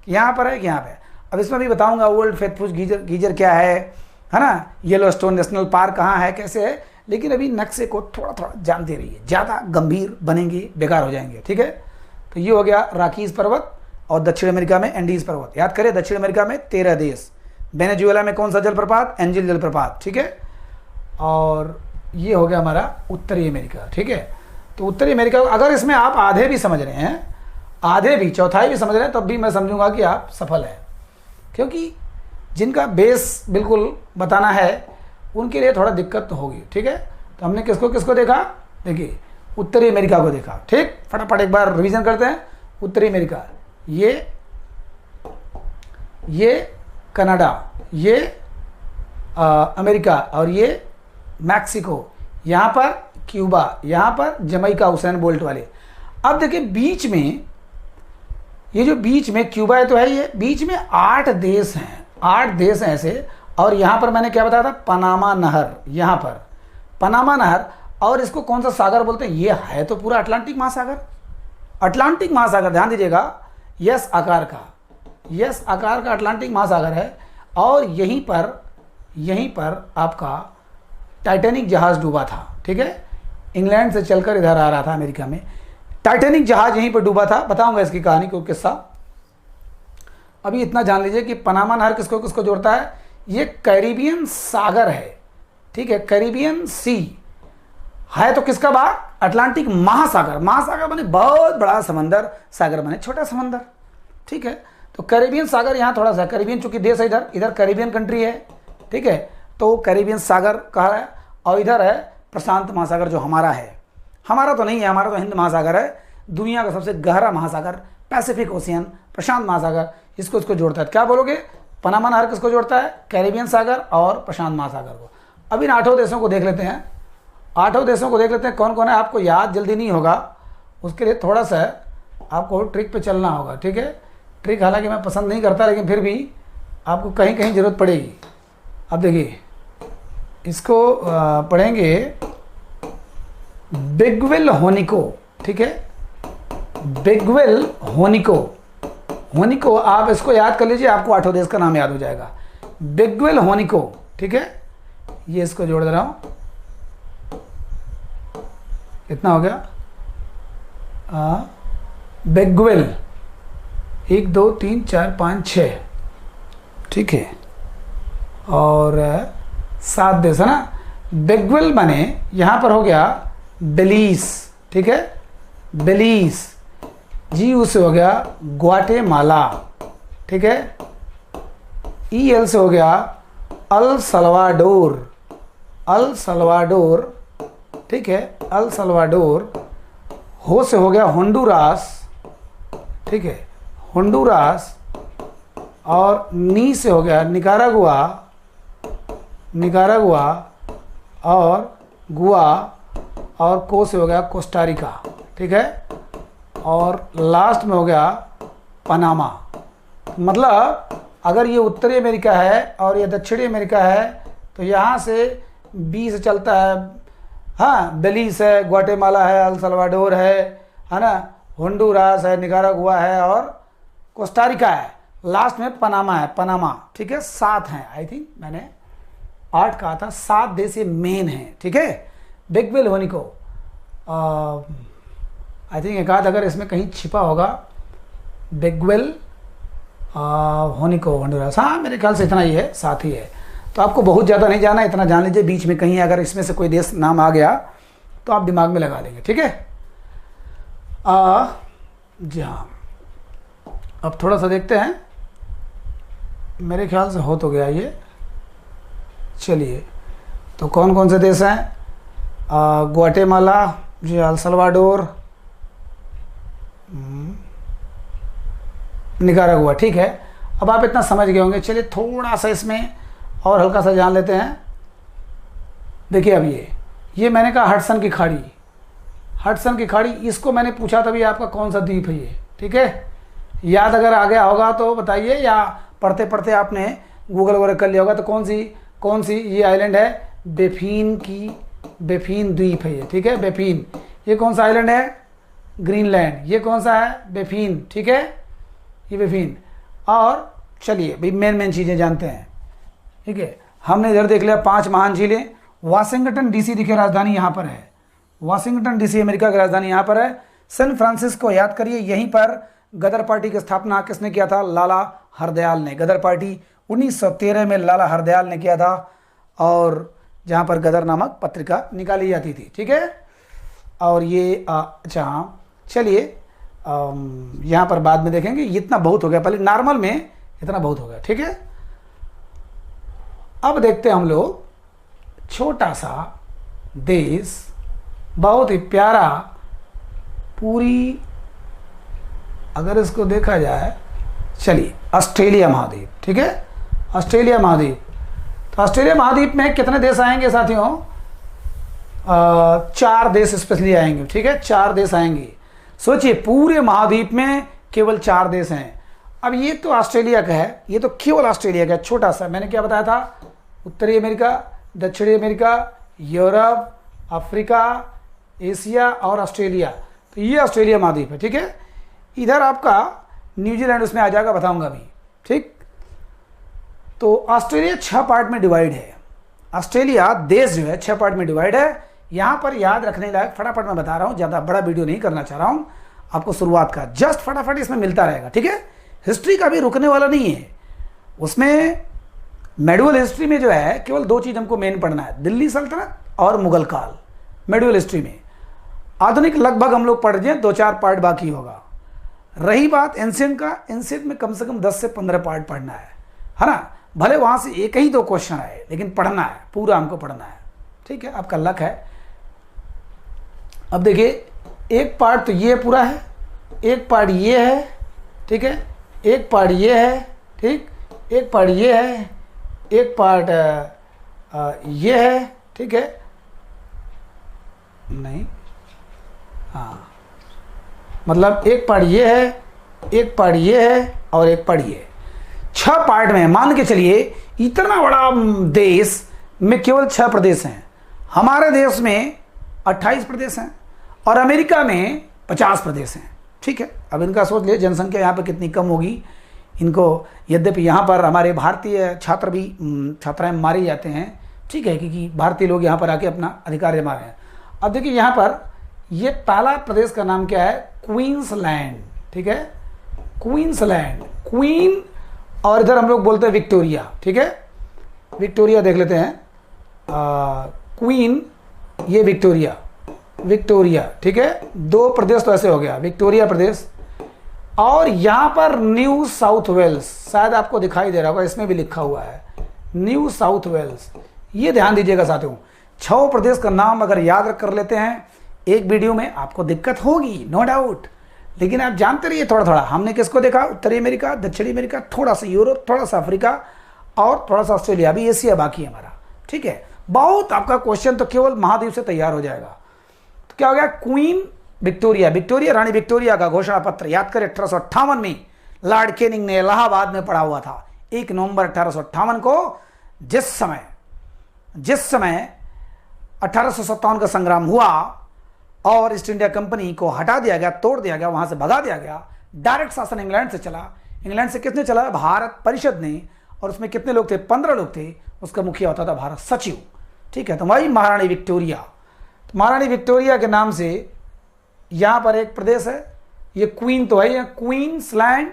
कि यहाँ पर है कि यहाँ पे। अब इसमें भी बताऊंगा ओल्ड फेथफुल गीजर क्या है ना, येलोस्टोन नेशनल पार्क कहाँ है, कैसे है, लेकिन अभी नक्शे को थोड़ा थोड़ा जानते रहिए, ज़्यादा गंभीर बनेंगे बेकार हो जाएंगे, ठीक है। तो ये हो गया राकीज पर्वत, और दक्षिण अमेरिका में एंडीज पर्वत। याद करें, दक्षिण अमेरिका में 13 देश, वेनेजुएला में कौन सा जलप्रपात, एंजिल जलप्रपात, ठीक है। और ये हो गया हमारा उत्तरी अमेरिका, ठीक है। तो उत्तरी अमेरिका, अगर इसमें आप आधे भी समझ रहे हैं, आधे भी, चौथाई भी समझ रहे हैं, तब भी मैं समझूंगा कि आप सफल हैं, क्योंकि जिनका बेस बिल्कुल बताना है उनके लिए थोड़ा दिक्कत तो होगी, ठीक है। तो हमने किसको किसको देखा, देखिए उत्तरी अमेरिका को देखा, ठीक। फटाफट एक बार रिवीजन करते हैं। उत्तरी अमेरिका, ये कनाडा, ये अमेरिका, और ये मैक्सिको, यहाँ पर क्यूबा, यहाँ पर जमैका, हुसैन बोल्ट वाले। अब देखिए बीच में, ये जो बीच में क्यूबा है तो है, ये बीच में 8 देश हैं, 8 देश हैं ऐसे। और यहाँ पर मैंने क्या बताया था, पनामा नहर, यहाँ पर पनामा नहर। और इसको कौन सा सागर बोलते हैं, ये है तो पूरा अटलांटिक महासागर, अटलांटिक महासागर, ध्यान दीजिएगा, यस आकार का अटलांटिक महासागर है। और यहीं पर आपका टाइटैनिक जहाज डूबा था, ठीक है, इंग्लैंड से चलकर इधर आ रहा था अमेरिका में, टाइटैनिक जहाज यहीं पर डूबा था। बताऊंगा इसकी कहानी को, किस्सा। अभी इतना जान लीजिए कि पनामा नहर किसको किसको जोड़ता है, ये कैरिबियन सागर है, ठीक है, कैरिबियन सी है। तो किसका भाग, अटलांटिक महासागर, महासागर माने बहुत बड़ा समंदर, सागर माने छोटा समंदर, ठीक है। तो कैरिबियन सागर यहाँ थोड़ा सा, कैरिबियन चूंकि देश है, इधर कैरिबियन कंट्री है, ठीक है, तो कैरिबियन सागर कहा है। और इधर है प्रशांत महासागर जो हमारा है, हमारा तो नहीं है, हमारा तो हिंद महासागर है, दुनिया का सबसे गहरा महासागर, पैसिफिक ओशियन, प्रशांत महासागर, इसको जोड़ता है। क्या बोलोगे, पनामा नहर किसको जोड़ता है, कैरिबियन सागर और प्रशांत महासागर को। अब इन 8 देशों को देख लेते हैं, 8 देशों को देख लेते हैं कौन कौन है। आपको याद जल्दी नहीं होगा, उसके लिए थोड़ा सा आपको ट्रिक पे चलना होगा, ठीक है। ट्रिक हालांकि मैं पसंद नहीं करता, लेकिन फिर भी आपको कहीं कहीं ज़रूरत पड़ेगी। अब देखिए, इसको पढ़ेंगे बिगविल होनिको, ठीक है, बिगविल होनिको, आप इसको याद कर लीजिए, आपको 8 देश का नाम याद हो जाएगा, बिगविल होनिको, ठीक है। ये इसको जोड़ दे रहा हूं, कितना हो गया, बिगविल, 1 2 3 4 5 6, ठीक है, और 7 देश है ना। बिगविल माने यहाँ पर हो गया बेलीज, ठीक है, बेलीज, जी से हो गया ग्वाटेमाला, ठीक है, EL से हो गया अल सल्वाडोर, ठीक है, अल सल्वाडोर। हो से हो गया होंडुरास, ठीक है, होंडुरास। और नी से हो गया निकारागुआ, और गुआ, और को से हो गया कोस्टारिका, ठीक है, और लास्ट में हो गया पनामा। मतलब अगर ये उत्तरी अमेरिका है और ये दक्षिणी अमेरिका है तो यहाँ से बी से चलता है, हाँ, बेलीज है, ग्वाटेमाला है, अल सल्वाडोर है ना, होंडुरास है, निकारागुआ है और कोस्टारिका है, लास्ट में पनामा है, पनामा, ठीक है। 7 हैं, आई थिंक मैंने 8 कहा था, 7 देश ये मेन है, ठीक है। बेग्वेल होनिको, आई थिंक एक आध अगर इसमें कहीं छिपा होगा, बेग्वेल होनिको होंडुरास, हाँ मेरे ख्याल से इतना ही है, 7 ही है। तो आपको बहुत ज़्यादा नहीं जाना, इतना जान लीजिए, बीच में कहीं अगर इसमें से कोई देश नाम आ गया तो आप दिमाग में लगा लेंगे, ठीक है। जी हाँ, अब थोड़ा सा देखते हैं, मेरे ख्याल से हो तो गया ये। चलिए, तो कौन कौन से देश हैं? ग्वाटेमाला, जी, अल सल्वाडोर, निकारागुआ, ठीक है। अब आप इतना समझ गए होंगे। चलिए थोड़ा सा इसमें और हल्का सा जान लेते हैं। देखिए अब ये मैंने कहा हडसन की खाड़ी, हडसन की खाड़ी, इसको मैंने पूछा तभी आपका कौन सा द्वीप है ये, ठीक है। याद अगर आ गया होगा तो बताइए, या पढ़ते पढ़ते आपने गूगल वगैरह कर लिया होगा। तो कौन सी ये आइलैंड है? बेफिन द्वीप है ये, ठीक है, बेफिन। ये कौन सा आइलैंड है? ग्रीनलैंड। ये कौन सा है? बेफिन, ठीक है, ये बेफिन। और चलिए भाई मेन चीज़ें जानते हैं, ठीक है। हमने इधर देख लिया 5 महान झीलें। वाशिंगटन डीसी दिखे राजधानी यहाँ पर है, वाशिंगटन डीसी अमेरिका की राजधानी यहाँ पर है। सैन फ्रांसिस्को याद करिए, यहीं पर गदर पार्टी की स्थापना किसने किया था? लाला हरदयाल ने। गदर पार्टी 1913 में लाला हरदयाल ने किया था, और जहाँ पर गदर नामक पत्रिका निकाली जाती थी, ठीक है। और ये अच्छा हाँ, चलिए यहाँ पर बाद में देखेंगे। इतना बहुत हो गया, पहले नॉर्मल में इतना बहुत हो गया, ठीक है। अब देखते हैं हम लोग छोटा सा देश, बहुत ही प्यारा, पूरी अगर इसको देखा जाए, चलिए ऑस्ट्रेलिया महाद्वीप, ठीक है, ऑस्ट्रेलिया महाद्वीप। तो ऑस्ट्रेलिया महाद्वीप में कितने देश आएंगे साथियों? 4 देश स्पेशली आएंगे, ठीक है, 4 देश आएंगे। सोचिए पूरे महाद्वीप में केवल 4 देश हैं। अब ये तो ऑस्ट्रेलिया का है, ये तो केवल ऑस्ट्रेलिया का है, छोटा सा। मैंने क्या बताया था? उत्तरी अमेरिका, दक्षिणी अमेरिका, यूरोप, अफ्रीका, एशिया और ऑस्ट्रेलिया। तो ये ऑस्ट्रेलिया महाद्वीप है, ठीक है। इधर आपका न्यूजीलैंड उसमें आ जाएगा, बताऊंगा अभी, ठीक। तो ऑस्ट्रेलिया 6 पार्ट में डिवाइड है। ऑस्ट्रेलिया देश जो है 6 पार्ट में डिवाइड है। यहाँ पर याद रखने लायक, फटाफट मैं बता रहा हूँ, ज़्यादा बड़ा वीडियो नहीं करना चाह रहा हूँ आपको, शुरुआत का जस्ट फटाफट इसमें मिलता रहेगा, ठीक है। हिस्ट्री का भी रुकने वाला नहीं है उसमें। मेडिवल हिस्ट्री में जो है केवल 2 चीज़ हमको मेन पढ़ना है, दिल्ली सल्तनत और मुगल काल। मेडिवल हिस्ट्री में आधुनिक लगभग हम लोग पढ़ जाए, 2-4 पार्ट बाकी होगा। रही बात एंशियंट का, एंशियंट में कम से कम 10 से 15 पार्ट पढ़ना है ना। भले वहाँ से 1 ही 2 क्वेश्चन आए, लेकिन पढ़ना है, पूरा हमको पढ़ना है, ठीक है। आपका लक है। अब देखिए, एक पार्ट तो ये पूरा है, एक पार्ट ये है, ठीक है, एक पार्ट ये है, ठीक, एक पार्ट ये है, एक पार्ट ये है, ठीक है, नहीं, हाँ, मतलब एक पार्ट ये है, एक पार्ट ये है और एक पार्ट ये। 6 पार्ट में मान के चलिए, इतना बड़ा देश में केवल 6 प्रदेश हैं। हमारे देश में 28 प्रदेश हैं और अमेरिका में 50 प्रदेश हैं, ठीक है। अब इनका सोच लिए जनसंख्या यहाँ पर कितनी कम होगी इनको। यद्यपि यहाँ पर हमारे भारतीय छात्र भी, छात्राएं मारे जाते हैं, ठीक है, क्योंकि भारतीय लोग यहाँ पर आके अपना अधिकार जमा रहे हैं। अब देखिए यहाँ पर ये पहला प्रदेश का नाम क्या है? क्वींसलैंड, ठीक है, क्वींसलैंड, क्वीन, और इधर हम लोग बोलते हैं विक्टोरिया, ठीक है। विक्टोरिया देख लेते हैं, क्वीन, ये विक्टोरिया, विक्टोरिया, ठीक है। 2 प्रदेश तो ऐसे हो गया, विक्टोरिया प्रदेश। और यहाँ पर न्यू साउथ वेल्स, शायद आपको दिखाई दे रहा होगा, इसमें भी लिखा हुआ है न्यू साउथ वेल्स। ये ध्यान दीजिएगा साथियों, 6 प्रदेश का नाम अगर याद कर लेते हैं एक वीडियो में, आपको दिक्कत होगी नो डाउट, लेकिन आप जानते रहिए थोड़ा थोड़ा। हमने किसको देखा? उत्तरी अमेरिका, दक्षिणी अमेरिका, थोड़ा सा यूरोप, थोड़ा सा अफ्रीका और थोड़ा सा ऑस्ट्रेलिया, अभी एशिया बाकी है हमारा, ठीक है। बहुत आपका क्वेश्चन तो केवल महाद्वीप से तैयार हो जाएगा। क्या हो गया, क्वीन विक्टोरिया, विक्टोरिया रानी विक्टोरिया का घोषणा पत्र याद करें 1858 में लॉर्ड कैनिंग ने इलाहाबाद में पढ़ा हुआ था। 1 नवंबर 1858 को जिस समय 1857 का संग्राम हुआ और ईस्ट इंडिया कंपनी को हटा दिया गया, तोड़ दिया गया, वहां से भगा दिया गया, डायरेक्ट शासन इंग्लैंड से चला। इंग्लैंड से किसने चला, भारत परिषद ने, और उसमें कितने लोग थे, 15 लोग थे, उसका मुखिया होता था भारत सचिव। ठीक है, तो वही महारानी विक्टोरिया, तो महारानी विक्टोरिया के नाम से यहां पर एक प्रदेश है, ये क्वीन तो है, क्वींसलैंड,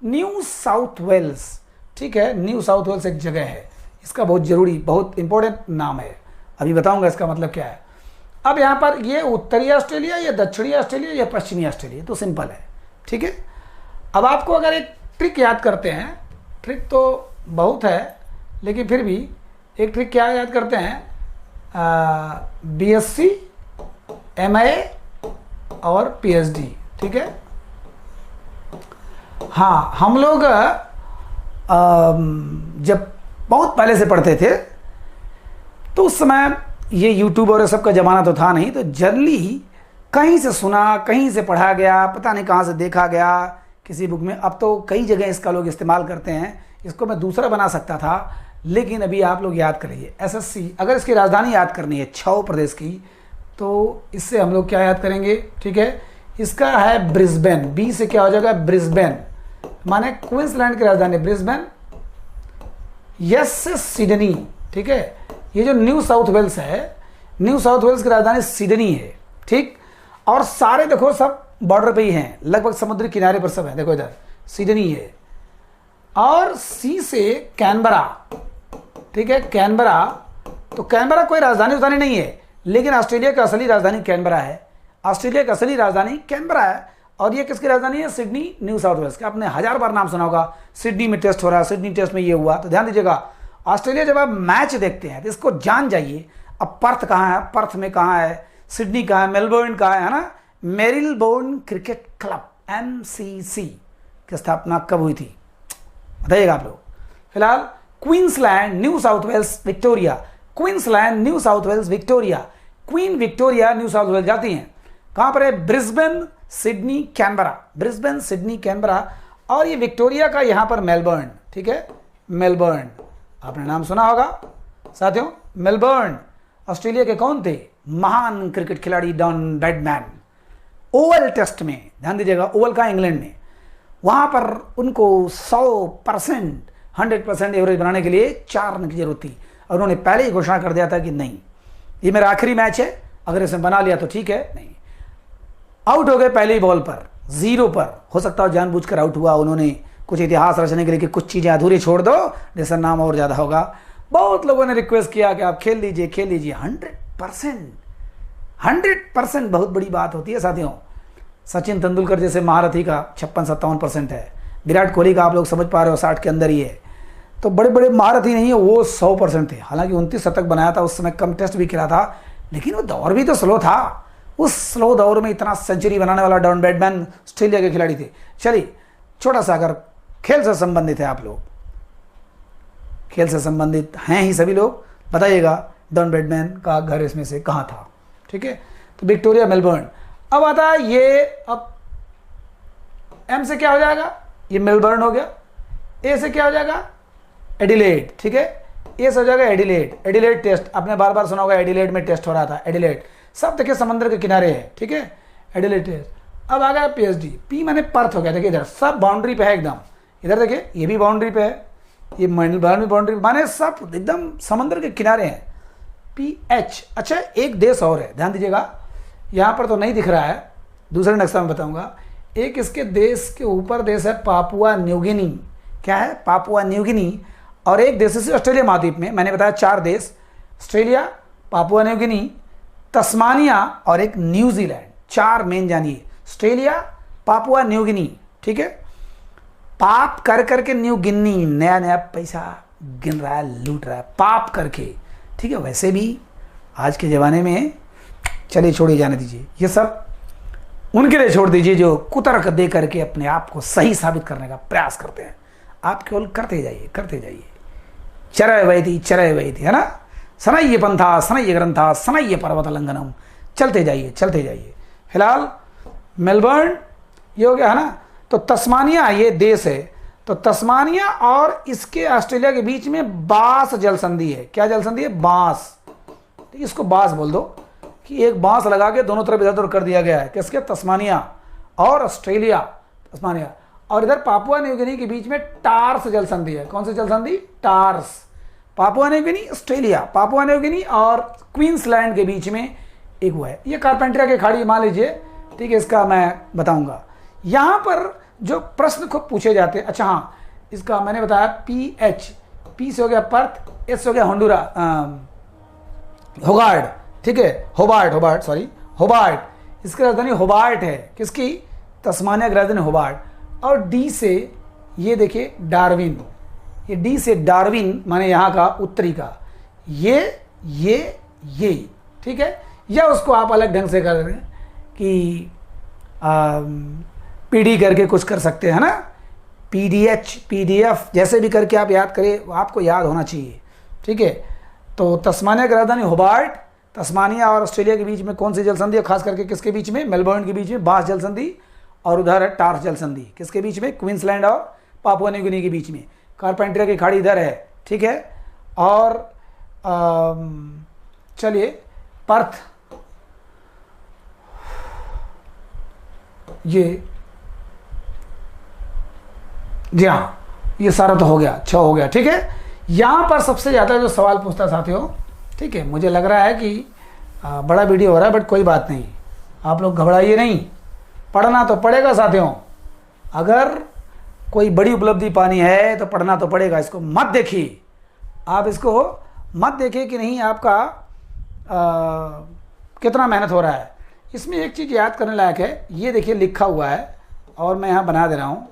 न्यू साउथ वेल्स। ठीक है, न्यू साउथ वेल्स एक जगह है, इसका बहुत जरूरी, बहुत इंपॉर्टेंट नाम है, अभी बताऊंगा इसका मतलब क्या है। अब यहां पर ये उत्तरी ऑस्ट्रेलिया, ये दक्षिणी ऑस्ट्रेलिया, ये पश्चिमी ऑस्ट्रेलिया, तो सिंपल है। ठीक है, अब आपको अगर एक ट्रिक याद करते हैं, ट्रिक तो बहुत है लेकिन फिर भी एक ट्रिक क्या याद करते हैं, BSc, MA और PhD। ठीक है, हाँ, हम लोग जब बहुत पहले से पढ़ते थे तो उस समय ये यूट्यूब और सब का ज़माना तो था नहीं, तो जनरली कहीं से सुना, कहीं से पढ़ा गया, पता नहीं कहाँ से देखा गया किसी बुक में। अब तो कई जगह इसका लोग इस्तेमाल करते हैं, इसको मैं दूसरा बना सकता था, लेकिन अभी आप लोग याद करिए SSC, अगर इसकी राजधानी याद करनी है 6 प्रदेश की, तो इससे हम लोग क्या याद करेंगे। ठीक है, इसका है ब्रिस्बेन, बी से क्या हो जाएगा, ब्रिस्बेन, माने क्वींसलैंड की राजधानी ब्रिस्बेन। यस से सिडनी। ठीक है, ये जो न्यू साउथ वेल्स है, न्यू साउथ वेल्स की राजधानी सिडनी है। ठीक, और सारे देखो सब बॉर्डर पे ही हैं, लगभग समुद्री किनारे पर सब है, देखो इधर सिडनी है। और सी से कैनबरा। ठीक है, कैनबरा, तो कैनबरा कोई राजधानी नहीं है, लेकिन ऑस्ट्रेलिया की असली राजधानी कैनबरा है, ऑस्ट्रेलिया की असली राजधानी कैनबरा है। और ये किसकी राजधानी है, सिडनी, न्यू साउथ वेल्स का। आपने 1000 बार नाम सुना होगा, सिडनी में टेस्ट हो रहा है, सिडनी टेस्ट में ये हुआ, तो ध्यान दीजिएगा। ऑस्ट्रेलिया जब आप मैच देखते हैं तो इसको जान जाइए, अब पर्थ कहाँ है, पर्थ में कहाँ है, सिडनी कहाँ है, मेलबोर्न कहाँ है ना। मेरिलबोर्न क्रिकेट क्लब MCC की स्थापना कब हुई थी बताइएगा आप लोग। फिलहाल Queensland, New South Wales, Victoria, Queensland, New South Wales, Victoria, Queen Victoria New South Wales जाती हैं, कहाँ पर है, Brisbane, Sydney, Canberra, Brisbane, Sydney, Canberra, और ये विक्टोरिया का यहाँ पर मेलबर्न। ठीक है, मेलबर्न, आपने नाम सुना होगा साथियों, मेलबर्न। ऑस्ट्रेलिया के कौन थे, महान क्रिकेट खिलाड़ी डॉन ब्रैडमैन। ओवल टेस्ट में ध्यान दीजिएगा, ओवल का इंग्लैंड में, वहां पर उनको 100%, 100% एवरेज बनाने के लिए 4 रन की जरूरत थी, और उन्होंने पहले ही घोषणा कर दिया था कि नहीं, ये मेरा आखिरी मैच है, अगर इसमें बना लिया तो ठीक है, नहीं। आउट हो गए पहले ही बॉल पर, 0 पर। हो सकता है जानबूझकर आउट हुआ, उन्होंने कुछ इतिहास रचने के लिए कि कुछ चीज़ें अधूरी छोड़ दो, जैसा नाम और ज़्यादा होगा। बहुत लोगों ने रिक्वेस्ट किया कि आप खेल लीजिए, खेल लीजिए। 100% बहुत बड़ी बात होती है साथियों। सचिन तेंदुलकर जैसे महारथी का 56-57% है, विराट कोहली का आप लोग समझ पा रहे हो 60 के अंदर ही है, तो बड़े बड़े महारथी नहीं है, वो 100% थे। हालांकि 29 शतक बनाया था, उस समय कम टेस्ट भी खेला था, लेकिन वो दौर भी तो स्लो था। उस स्लो दौर में इतना सेंचुरी बनाने वाला डॉन ब्रैडमैन ऑस्ट्रेलिया के खिलाड़ी थे। चलिए, छोटा सा अगर खेल से संबंधित है, आप लोग खेल से संबंधित हैं ही सभी लोग, बताइएगा डॉन ब्रैडमैन का घर इसमें से कहाँ था। ठीक है, तो विक्टोरिया, मेलबर्न। अब आता है ये, अब एम से क्या हो जाएगा, ये मेलबर्न हो गया। ए से क्या हो जाएगा, एडिलेड। ठीक है, ए से हो जाएगा एडिलेड, एडिलेड टेस्ट, आपने बार बार सुना होगा, एडिलेड में टेस्ट हो रहा था, एडिलेड, सब देखिए समंदर के किनारे है। ठीक है, एडिलेड टेस्ट। अब आ गया PhD, पी मैंने पर्थ हो गया, देखिए इधर सब बाउंड्री पे है एकदम, इधर देखिए ये भी बाउंड्री पे है, ये मेलबर्न भी बाउंड्री, माने सब एकदम समंदर के किनारे हैं। PH, अच्छा एक देश और है, ध्यान दीजिएगा, यहाँ पर तो नहीं दिख रहा है, दूसरे नक्शा में बताऊंगा। एक इसके देश के ऊपर देश है पापुआ न्यू गिनी, क्या है, पापुआ न्यू गिनी। और एक देश है ऑस्ट्रेलिया महाद्वीप में, मैंने बताया 4 देश, ऑस्ट्रेलिया, पापुआ न्यू गिनी, तस्मानिया और एक न्यूजीलैंड। 4 मेन जानिए, ऑस्ट्रेलिया, पापुआ न्यू गिनी। ठीक है, पाप कर करके न्यू गिनी, नया नया पैसा गिन रहा है, लूट रहा है, पाप करके। ठीक है, वैसे भी आज के ज़माने में, चलिए छोड़िए, जाने दीजिए, ये सब उनके लिए छोड़ दीजिए जो कुतर्क दे करके अपने आप को सही साबित करने का प्रयास करते हैं। आप केवल करते जाइए, करते जाइए, चरय वैति, है ना। सनय्य पंथा, सनय्य ग्रंथा, सनय्य पर्वत लंघनम, चलते जाइए चलते जाइए। फिलहाल मेलबर्न ये हो गया है ना। तो तस्मानिया ये देश है, तो तस्मानिया और इसके ऑस्ट्रेलिया के बीच में बांस जल संधि है। क्या जल संधि है? बांस। इसको बांस बोल दो कि एक बांस लगा के दोनों तरफ इधर उधर कर दिया गया है। किसके? तस्मानिया और ऑस्ट्रेलिया, तस्मानिया। और इधर पापुआ न्यू गिनी के बीच में टार्स जल संधि है। कौन सी जल संधि? Torres. Papua New Guinea, Australia, Papua New Guinea और क्वींसलैंड के बीच में एक वो है। ये कारपेंटरिया की खाड़ी मान लीजिए, ठीक है, इसका मैं बताऊंगा। यहाँ पर जो प्रश्न खूब पूछे जाते हैं, अच्छा हाँ, इसका मैंने बताया PH, P से हो गया पर्थ, S से हो गया होंडुरा, होगार्ड, ठीक है, होबार्ट, सॉरी होबार्ट। इसकी राजधानी होबार्ट है। किसकी? तस्मानिया की राजधानी होबार्ट। और D से ये देखिए डार्विन, ये D से डार्विन माने यहाँ का उत्तरी का, ये ठीक है। या उसको आप अलग ढंग से कर दें कि PD करके कुछ कर सकते हैं ना, PDH, PDF, जैसे भी करके आप याद करें, आपको याद होना चाहिए, ठीक है। तो तस्मानिया की राजधानी होबार्ट, तस्मानिया और ऑस्ट्रेलिया के बीच में कौन सी जल संधि है? खास करके किसके बीच में? मेलबर्न के बीच में बांस जल संधि, और उधर है टार्स जल संधि। किसके बीच में? क्वींसलैंड और पापुआ न्यू गिनी के बीच में। कारपेंटरिया की खाड़ी इधर है, ठीक है। और चलिए पर्थ, ये जी हाँ, ये सारा तो हो गया, 6 हो गया, ठीक है। यहाँ पर सबसे ज़्यादा जो सवाल पूछता साथियों, ठीक है, मुझे लग रहा है कि बड़ा वीडियो हो रहा है, बट कोई बात नहीं, आप लोग घबराइए नहीं, पढ़ना तो पड़ेगा साथियों। अगर कोई बड़ी उपलब्धि पानी है तो पढ़ना तो पड़ेगा। इसको मत देखिए, आप इसको मत देखिए कि नहीं आपका कितना मेहनत हो रहा है। इसमें एक चीज़ याद करने लायक है, ये देखिए लिखा हुआ है और मैं यहाँ बना दे रहा हूँ,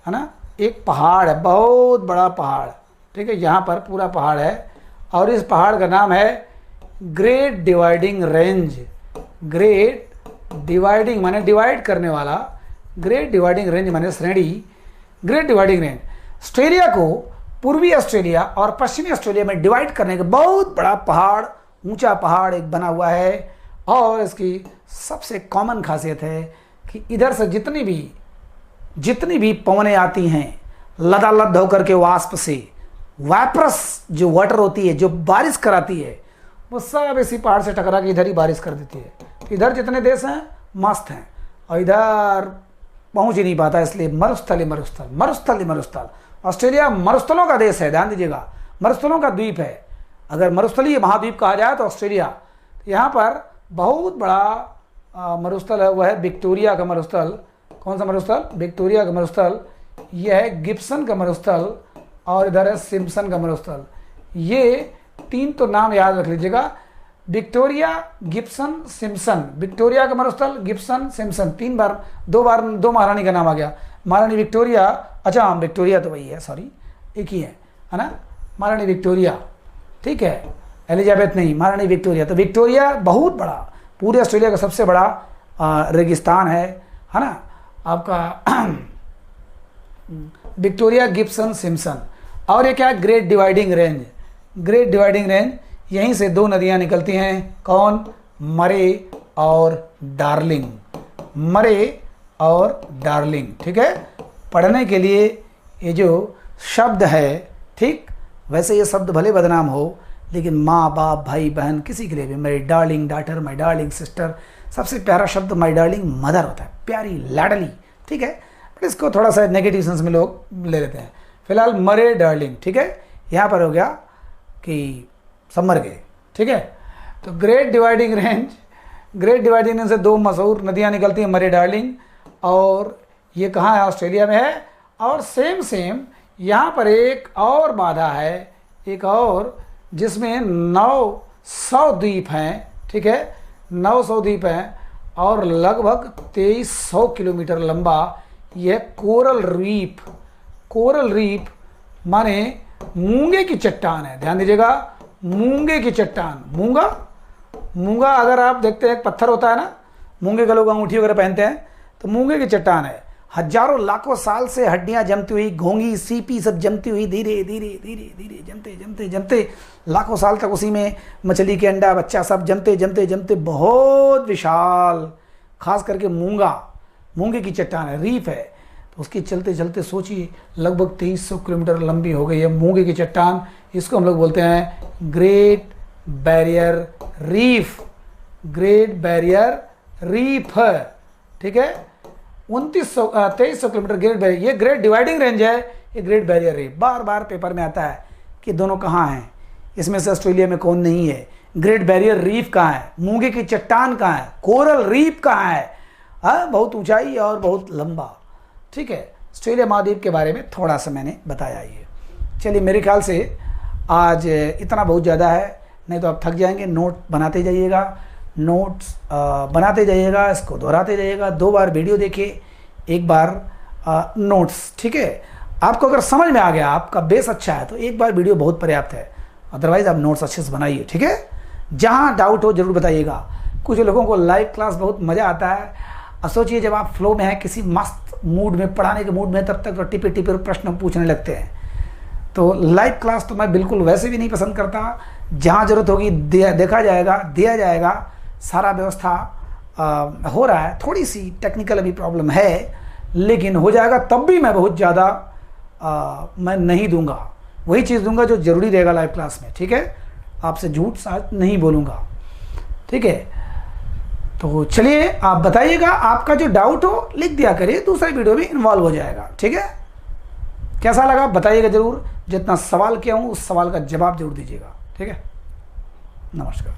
है ना। एक पहाड़ है, बहुत बड़ा पहाड़, ठीक है, यहाँ पर पूरा पहाड़ है और इस पहाड़ का नाम है great dividing range. Great dividing माने डिवाइड करने वाला, ग्रेट डिवाइडिंग रेंज माने श्रेणी, ग्रेट डिवाइडिंग रेंज। ऑस्ट्रेलिया को पूर्वी ऑस्ट्रेलिया और पश्चिमी ऑस्ट्रेलिया में डिवाइड करने का बहुत बड़ा पहाड़, ऊंचा पहाड़ एक बना हुआ है। और इसकी सबसे कॉमन खासियत है कि इधर से जितनी भी पवनें आती हैं लदालद होकर के वाष्प से, वाइप्रस जो वाटर होती है जो बारिश कराती है, वो सब इसी पहाड़ से टकरा के इधर ही बारिश कर देती है। तो इधर जितने देश हैं मस्त हैं और इधर पहुंच ही नहीं पाता, इसलिए मरुस्थल। ऑस्ट्रेलिया मरुस्थलों का देश है, ध्यान दीजिएगा, मरुस्थलों का द्वीप है। अगर मरुस्थलीय महाद्वीप कहा जाए तो ऑस्ट्रेलिया। यहाँ पर बहुत बड़ा मरुस्थल है, वह है विक्टोरिया का मरुस्थल। कौन सा मरुस्थल? विक्टोरिया का मरुस्थल। यह है गिब्सन का मरुस्थल और इधर है सिम्पसन का मरुस्थल। ये 3 तो नाम याद रख लीजिएगा, विक्टोरिया, गिब्सन, सिम्पसन। विक्टोरिया का मरुस्थल, गिब्सन, सिम्पसन, 3 बार, 2 बार 2 महारानी का नाम आ गया। महारानी विक्टोरिया, अच्छा हाँ विक्टोरिया तो वही है, सॉरी एक ही है ना, महारानी विक्टोरिया, ठीक है, एलिजाबेथ नहीं, महारानी विक्टोरिया। तो विक्टोरिया बहुत बड़ा, पूरे ऑस्ट्रेलिया का सबसे बड़ा रेगिस्तान है ना आपका विक्टोरिया, गिब्सन, सिम्पसन। और ये क्या है? Great dividing range. Great dividing range, यहीं से 2 नदियां निकलती हैं, कौन? मरे और डार्लिंग, मरे और डार्लिंग, ठीक है। पढ़ने के लिए ये जो शब्द है, ठीक, वैसे ये शब्द भले बदनाम हो, लेकिन माँ बाप भाई बहन किसी के लिए भी, my darling daughter, my darling sister, सबसे प्यारा शब्द माई डार्लिंग मदर होता है, प्यारी लाडली, ठीक है। बट इसको थोड़ा सा नेगेटिव सेंस में लोग ले लेते हैं। फिलहाल मरे डार्लिंग, ठीक है, यहाँ पर हो गया कि सब मर गए, ठीक है। तो great dividing range, great dividing range से 2 मशहूर नदियाँ निकलती हैं, मरे डार्लिंग, और ये कहाँ है? ऑस्ट्रेलिया में है। और सेम यहाँ पर एक और बाधा है, एक और, जिसमें 900 द्वीप हैं, ठीक है, 900 द्वीप हैं और लगभग 2300 किलोमीटर लंबा यह कोरल रीफ। कोरल रीफ माने मूंगे की चट्टान है, ध्यान दीजिएगा, मूंगे की चट्टान। मूंगा अगर आप देखते हैं एक पत्थर होता है ना, मूंगे का लोग अंगूठी वगैरह पहनते हैं, तो मूंगे की चट्टान है। हजारों लाखों साल से हड्डियां जमती हुई, घोंगी सीपी सब जमती हुई, धीरे धीरे धीरे धीरे जमते जमते जमते लाखों साल तक उसी में मछली के अंडा बच्चा सब जमते जमते जमते बहुत विशाल, खास करके मूंगे की चट्टान है, रीफ है, तो उसकी चलते चलते सोचिए लगभग 2300 किलोमीटर लंबी हो गई है मूंगे की चट्टान। इसको हम लोग बोलते हैं great barrier reef, great barrier reef है, ठीक है। 2300 किलोमीटर ग्रेट बैरियर, ये ग्रेट डिवाइडिंग रेंज है, ये ग्रेट बैरियर रीफ। बार बार पेपर में आता है कि दोनों कहाँ हैं, इसमें से ऑस्ट्रेलिया में कौन नहीं है, ग्रेट बैरियर रीफ कहाँ है, मूंगे की चट्टान कहाँ है, कोरल रीफ कहाँ है, हाँ बहुत ऊंचाई और बहुत लंबा, ठीक है। ऑस्ट्रेलिया महाद्वीप के बारे में थोड़ा सा मैंने बताया ये। चलिए मेरे ख्याल से आज इतना बहुत ज़्यादा है, नहीं तो आप थक जाएंगे। नोट बनाते जाइएगा, नोट्स बनाते जाइएगा, इसको दोहराते जाइएगा, 2 बार वीडियो देखिए, 1 बार नोट्स, ठीक है। आपको अगर समझ में आ गया, आपका बेस अच्छा है तो 1 बार वीडियो बहुत पर्याप्त है, अदरवाइज आप नोट्स अच्छे से बनाइए, ठीक है। जहाँ डाउट हो जरूर बताइएगा। कुछ लोगों को लाइव क्लास बहुत मज़ा आता है। सोचिए जब आप फ्लो में हैं, किसी मस्त मूड में, पढ़ाने के मूड में, तब तक तो टिपे टिपे प्रश्न पूछने लगते हैं। तो लाइव क्लास तो मैं बिल्कुल वैसे भी नहीं पसंद करता। जहाँ ज़रूरत होगी देखा जाएगा, दिया जाएगा, सारा व्यवस्था हो रहा है। थोड़ी सी टेक्निकल अभी प्रॉब्लम है, लेकिन हो जाएगा। तब भी मैं बहुत ज़्यादा मैं नहीं दूंगा, वही चीज़ दूंगा जो ज़रूरी रहेगा लाइव क्लास में, ठीक है। आपसे झूठ साथ नहीं बोलूँगा, ठीक है। तो चलिए आप बताइएगा, आपका जो डाउट हो लिख दिया करिए, दूसरे वीडियो में इन्वॉल्व हो जाएगा, ठीक है। कैसा लगा बताइएगा ज़रूर। जितना सवाल किया हूँ उस सवाल का जवाब जरूर दीजिएगा, ठीक है। नमस्कार।